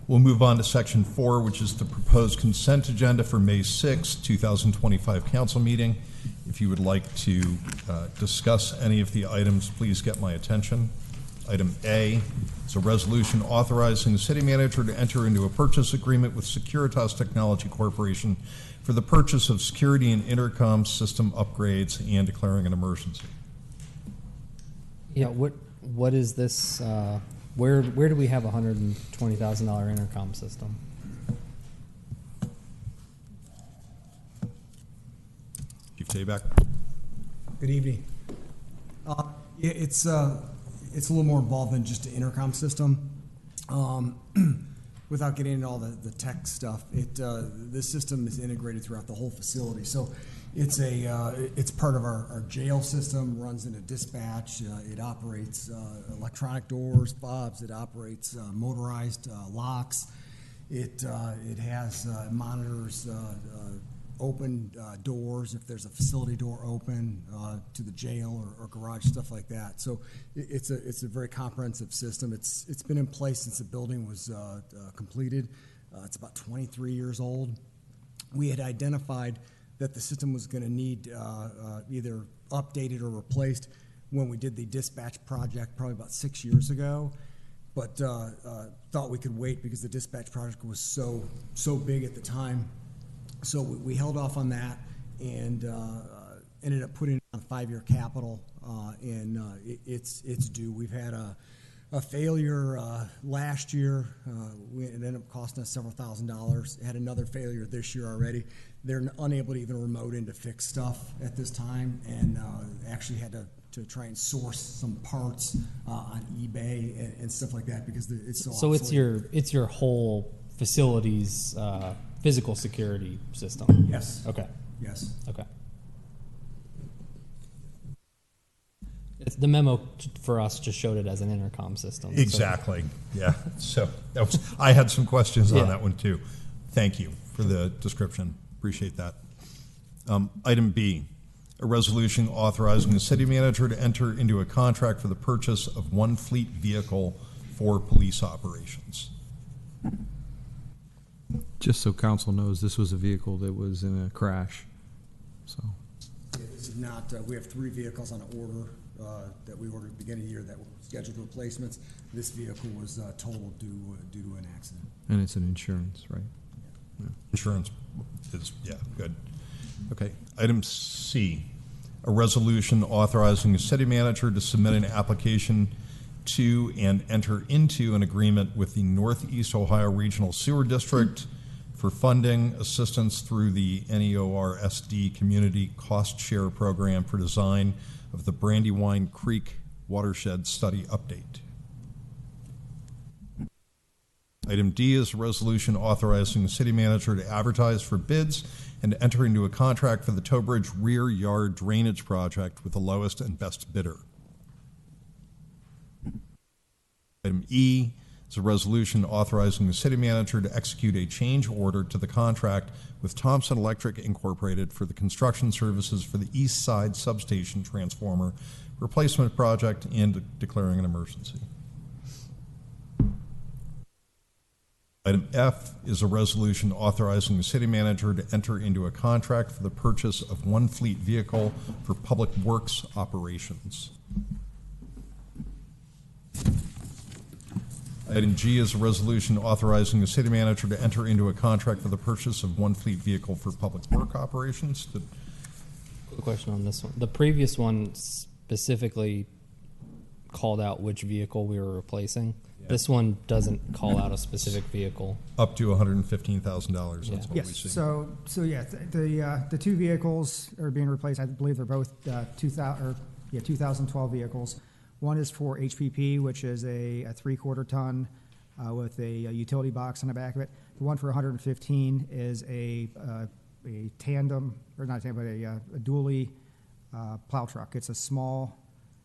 We'll move on to section 4, which is the proposed consent agenda for May 6, 2025 council meeting. If you would like to discuss any of the items, please get my attention. Item A is a resolution authorizing the city manager to enter into a purchase agreement with Securitas Technology Corporation for the purchase of security and intercom system upgrades and declaring an emergency. yeah, what is this? Where do we have a $120,000 intercom system? Chief Tabak. Good evening. Yeah, it's a little more involved than just an intercom system. without getting into all the tech stuff, this system is integrated throughout the whole facility. So it's part of our jail system, runs into dispatch. It operates electronic doors, fobs. It operates motorized locks. It has monitors open doors if there's a facility door open to the jail or garage, stuff like that. So it's a very comprehensive system. It's been in place since the building was completed. It's about 23 years old. We had identified that the system was going to need either updated or replaced when we did the dispatch project probably about 6 years ago, but thought we could wait because the dispatch project was so big at the time. So we held off on that and ended up putting it on 5-year capital, and it's due. We've had a failure last year. It ended up costing us several $1,000s. Had another failure this year already. They're unable to even remote in to fix stuff at this time, and actually had to try and source some parts on eBay and stuff like that because it's so obsolete. it's your whole facility's physical security system. Yes. Okay. Yes. Okay. The memo for us just showed it as an intercom system. Exactly. Yeah. So I had some questions on that one too. Thank you for the description. Appreciate that. Item B, a resolution authorizing the city manager to enter into a contract for the purchase of one fleet vehicle for police operations. Just so council knows, this was a vehicle that was in a crash. So Yeah, this is not. We have 3 vehicles on order that we ordered at the beginning of the year that were scheduled replacements. This vehicle was totaled due to an accident. and it's an insurance, right? Yeah. Insurance is, good. Okay. Item C, a resolution authorizing the city manager to submit an application to and enter into an agreement with the Northeast Ohio Regional Sewer District for funding assistance through the NEORSD Community Cost Share Program for design of the Brandywine Creek Watershed Study Update. Item D is a resolution authorizing the city manager to advertise for bids and enter into a contract for the Tow Bridge rear yard drainage project with the lowest and best bidder. Item E is a resolution authorizing the city manager to execute a change order to the contract with Thompson Electric Incorporated for the construction services for the East Side Substation Transformer replacement project and declaring an emergency. Item F is a resolution authorizing the city manager to enter into a contract for the purchase of one fleet vehicle for public works operations. Item G is a resolution authorizing the city manager to enter into a contract for the purchase of one fleet vehicle for public work operations. Quick question on this one. The previous one specifically called out which vehicle we were replacing. Yeah. This one doesn't call out a specific vehicle. Up to $115,000. That's what yes. we see. So the 2 vehicles are being replaced. I believe they're both 2012 vehicles. One is for HPP, which is a 3/4 ton with a utility box on the back of it. The one for 115 is a tandem, or not tandem, but a dually plow truck. It's a small,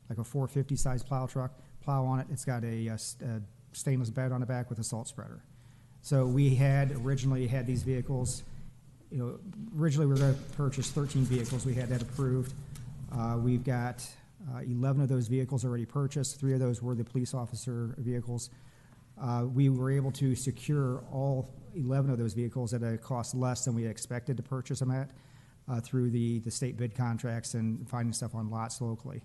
like a 450 size plow truck. Plow on it. It's got a stainless bed on the back with a salt spreader. So we had originally had these vehicles. Originally we were going to purchase 13 vehicles. We had that approved. We've got 11 of those vehicles already purchased. 3 of those were the police officer vehicles. We were able to secure all 11 of those vehicles at a cost less than we expected to purchase them at through the state bid contracts and finding stuff on lots locally.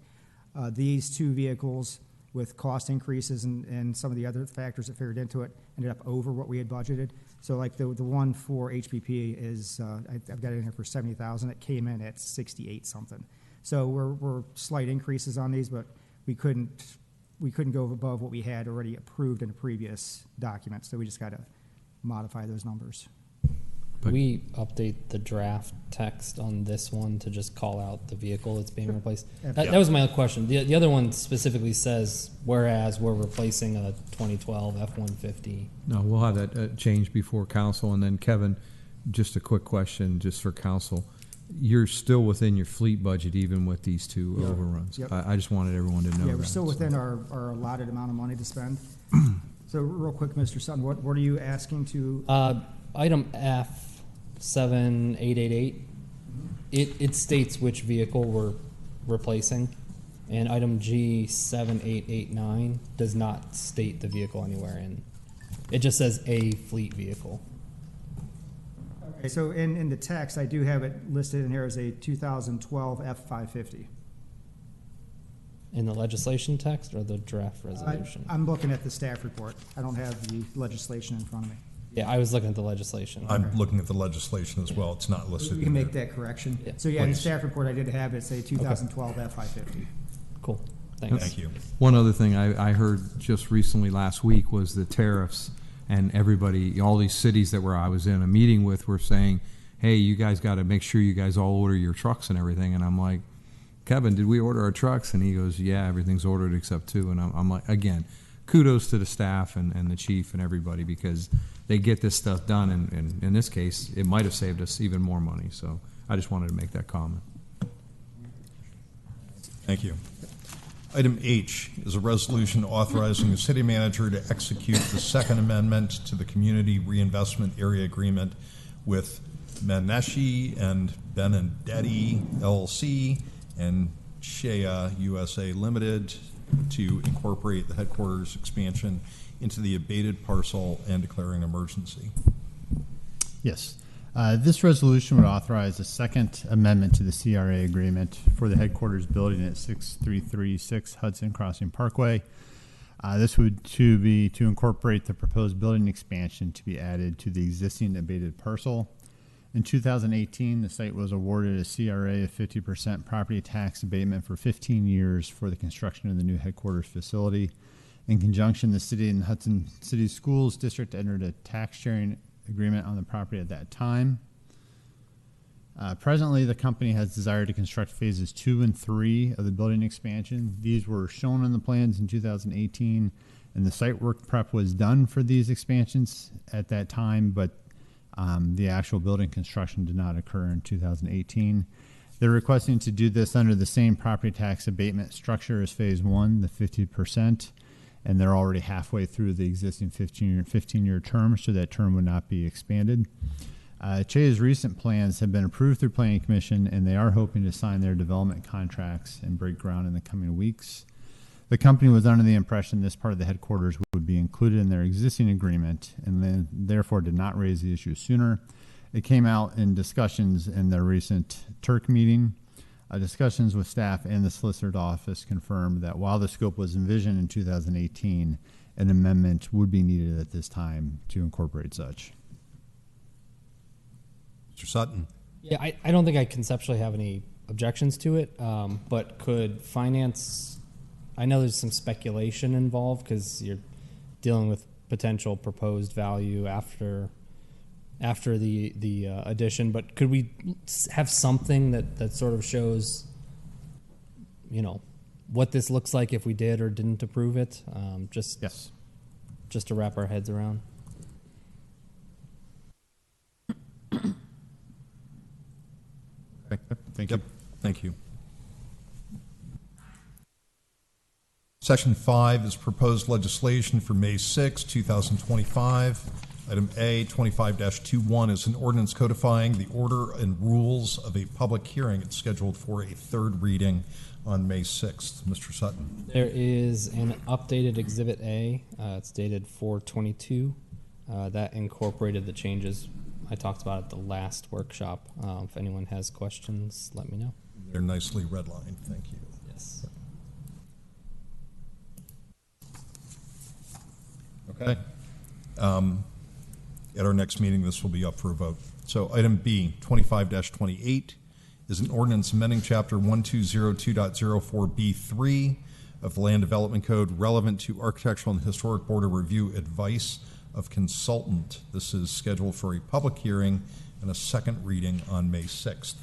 These 2 vehicles, with cost increases and some of the other factors that figured into it, ended up over what we had budgeted. So like the one for HPP is, I've got it in here for $70,000. It came in at 68 something. So we're slight increases on these, but we couldn't go above what we had already approved in a previous document. So we just got to modify those numbers. Could we update the draft text on this one to just call out the vehicle that's being replaced? That was my other question. The other one specifically says, whereas we're replacing a 2012 F-150. No, we'll have that changed before council. And then Kevin, just a quick question just for council. You're still within your fleet budget even with these two overruns. Yep. I just wanted everyone to know that. Yeah, we're still within our allotted amount of money to spend. So real quick, Mr. Sutton, what are you asking to? Item F 7888. It states which vehicle we're replacing, and item G 7889 does not state the vehicle anywhere in. It just says a fleet vehicle. Okay, so in the text, I do have it listed in here as a 2012 F-550. In the legislation text or the draft resolution? I'm looking at the staff report. I don't have the legislation in front of me. Yeah, I was looking at the legislation. I'm looking at the legislation as well. It's not listed. You can make that correction. Yeah. So yeah, in the Please. staff report, I did have it say 2012 F-550. Cool. Thanks. Thank you. One other thing I heard just recently last week was the tariffs, and everybody, all these cities that I was in a meeting with were saying, hey, you guys got to make sure you guys all order your trucks and everything. And I'm like, Kevin, did we order our trucks? And he goes, yeah, everything's ordered except two. And I'm like, again, kudos to the staff and the chief and everybody, because they get this stuff done. And in this case, it might have saved us even more money. So I just wanted to make that comment. Thank you. Item H is a resolution authorizing the city manager to execute the Second Amendment to the Community Reinvestment Area Agreement with Maneshi and Benedetti LLC and Shea USA Limited to incorporate the headquarters expansion into the abated parcel and declaring an emergency. Yes. This resolution would authorize a Second Amendment to the CRA agreement for the headquarters building at 6336 Hudson Crossing Parkway. This would to incorporate the proposed building expansion to be added to the existing abated parcel. In 2018, the site was awarded a CRA of 50% property tax abatement for 15 years for the construction of the new headquarters facility. In conjunction, the city and Hudson City Schools District entered a tax sharing agreement on the property at that time. Presently, the company has desired to construct phases 2 and 3 of the building expansion. These were shown on the plans in 2018, and the site work prep was done for these expansions at that time, but the actual building construction did not occur in 2018. They're requesting to do this under the same property tax abatement structure as phase 1, the 50%. And they're already halfway through the existing 15-year term, so that term would not be expanded. Chea's recent plans have been approved through Planning Commission, and they are hoping to sign their development contracts and break ground in the coming weeks. The company was under the impression this part of the headquarters would be included in their existing agreement, and then therefore did not raise the issue sooner. It came out in discussions in their recent Turk meeting. Discussions with staff and the solicitor's office confirmed that while the scope was envisioned in 2018, an amendment would be needed at this time to incorporate such. Mr. Sutton. Yeah, I don't think I conceptually have any objections to it, but could finance, I know there's some speculation involved because you're dealing with potential proposed value after the addition, but could we have something that sort of shows, what this looks like if we did or didn't approve it? Yes. Just to wrap our heads around. Thank you. Thank you. Section 5 is proposed legislation for May 6, 2025. Item A, 25-21, is an ordinance codifying the order and rules of a public hearing. It's scheduled for a third reading on May 6th. Mr. Sutton. There is an updated Exhibit A. It's dated 4/22. That incorporated the changes I talked about at the last workshop. If anyone has questions, let me know. They're nicely redlined. Thank you. Yes. Okay. At our next meeting, this will be up for a vote. So item B, 25-28, is an ordinance amending Chapter 1202.04B3 of the Land Development Code relevant to Architectural and Historic Board of Review advice of consultant. This is scheduled for a public hearing and a second reading on May 6th.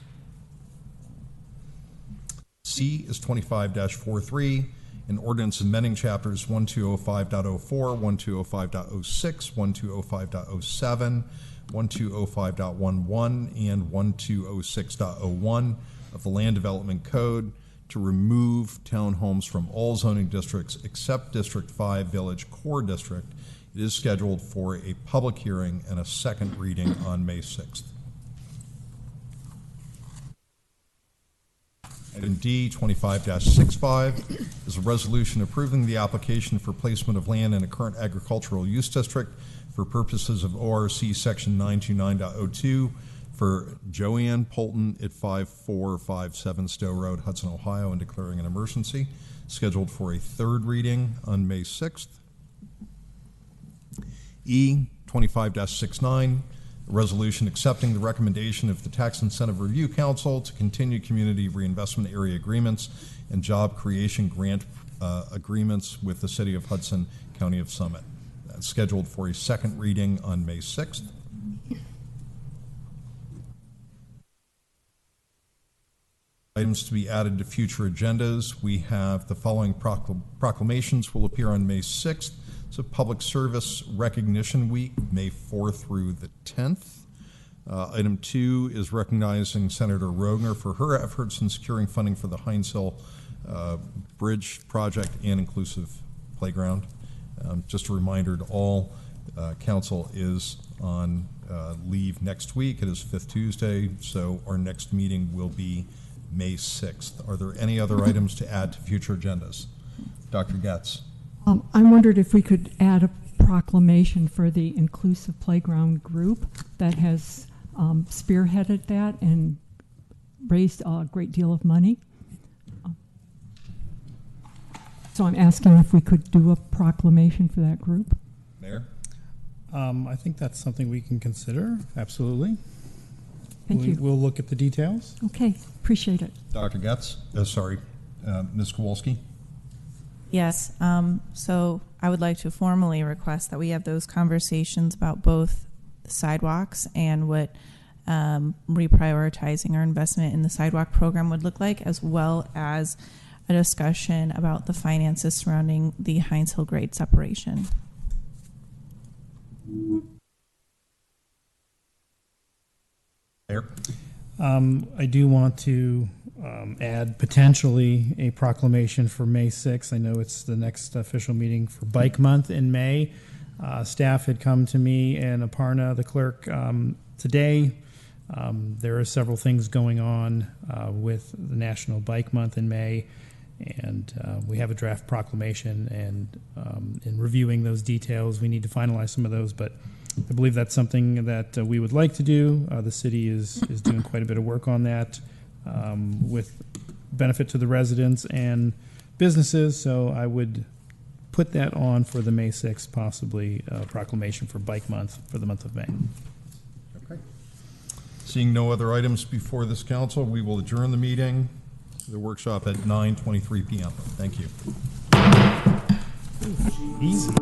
C is 25-43, an ordinance amending chapters 1205.04, 1205.06, 1205.07, 1205.11, and 1206.01 of the Land Development Code to remove townhomes from all zoning districts except District 5 Village Core District. It is scheduled for a public hearing and a second reading on May 6th. Item D, 25-65, is a resolution approving the application for placement of land in a current agricultural use district for purposes of ORC Section 929.02 for Joanne Polton at 5457 Stowe Road, Hudson, Ohio, and declaring an emergency, scheduled for a third reading on May 6th. E, 25-69, a resolution accepting the recommendation of the Tax Incentive Review Council to continue community reinvestment area agreements and job creation grant agreements with the City of Hudson, County of Summit. That's scheduled for a second reading on May 6th. Items to be added to future agendas. We have the following proclamations will appear on May 6th. It's a Public Service Recognition Week, May 4th through the 10th. Item 2 is recognizing Senator Rogner for her efforts in securing funding for the Heinz Hill Bridge project and inclusive playground. Just a reminder to all, council is on leave next week. It is 5th Tuesday, so our next meeting will be May 6th. Are there any other items to add to future agendas? Dr. Getz. I wondered if we could add a proclamation for the Inclusive Playground Group that has spearheaded that and raised a great deal of money. So I'm asking if we could do a proclamation for that group. Mayor? I think that's something we can consider, absolutely. Thank you. We'll look at the details. Okay, appreciate it. Dr. Getz? Ms. Kowalski? Yes, so I would like to formally request that we have those conversations about both the sidewalks and what reprioritizing our investment in the sidewalk program would look like, as well as a discussion about the finances surrounding the Heinz Hill grade separation. Mayor? I do want to add potentially a proclamation for May 6th. I know it's the next official meeting for Bike Month in May. Staff had come to me and Aparna, the clerk, today. There are several things going on with the National Bike Month in May, and we have a draft proclamation, and in reviewing those details, we need to finalize some of those, but I believe that's something that we would like to do. The city is doing quite a bit of work on that with benefit to the residents and businesses, so I would put that on for the May 6th, possibly a proclamation for Bike Month for the month of May. Okay. Seeing no other items before this council, we will adjourn the meeting, the workshop at 9:23 p.m. Thank you. Easy.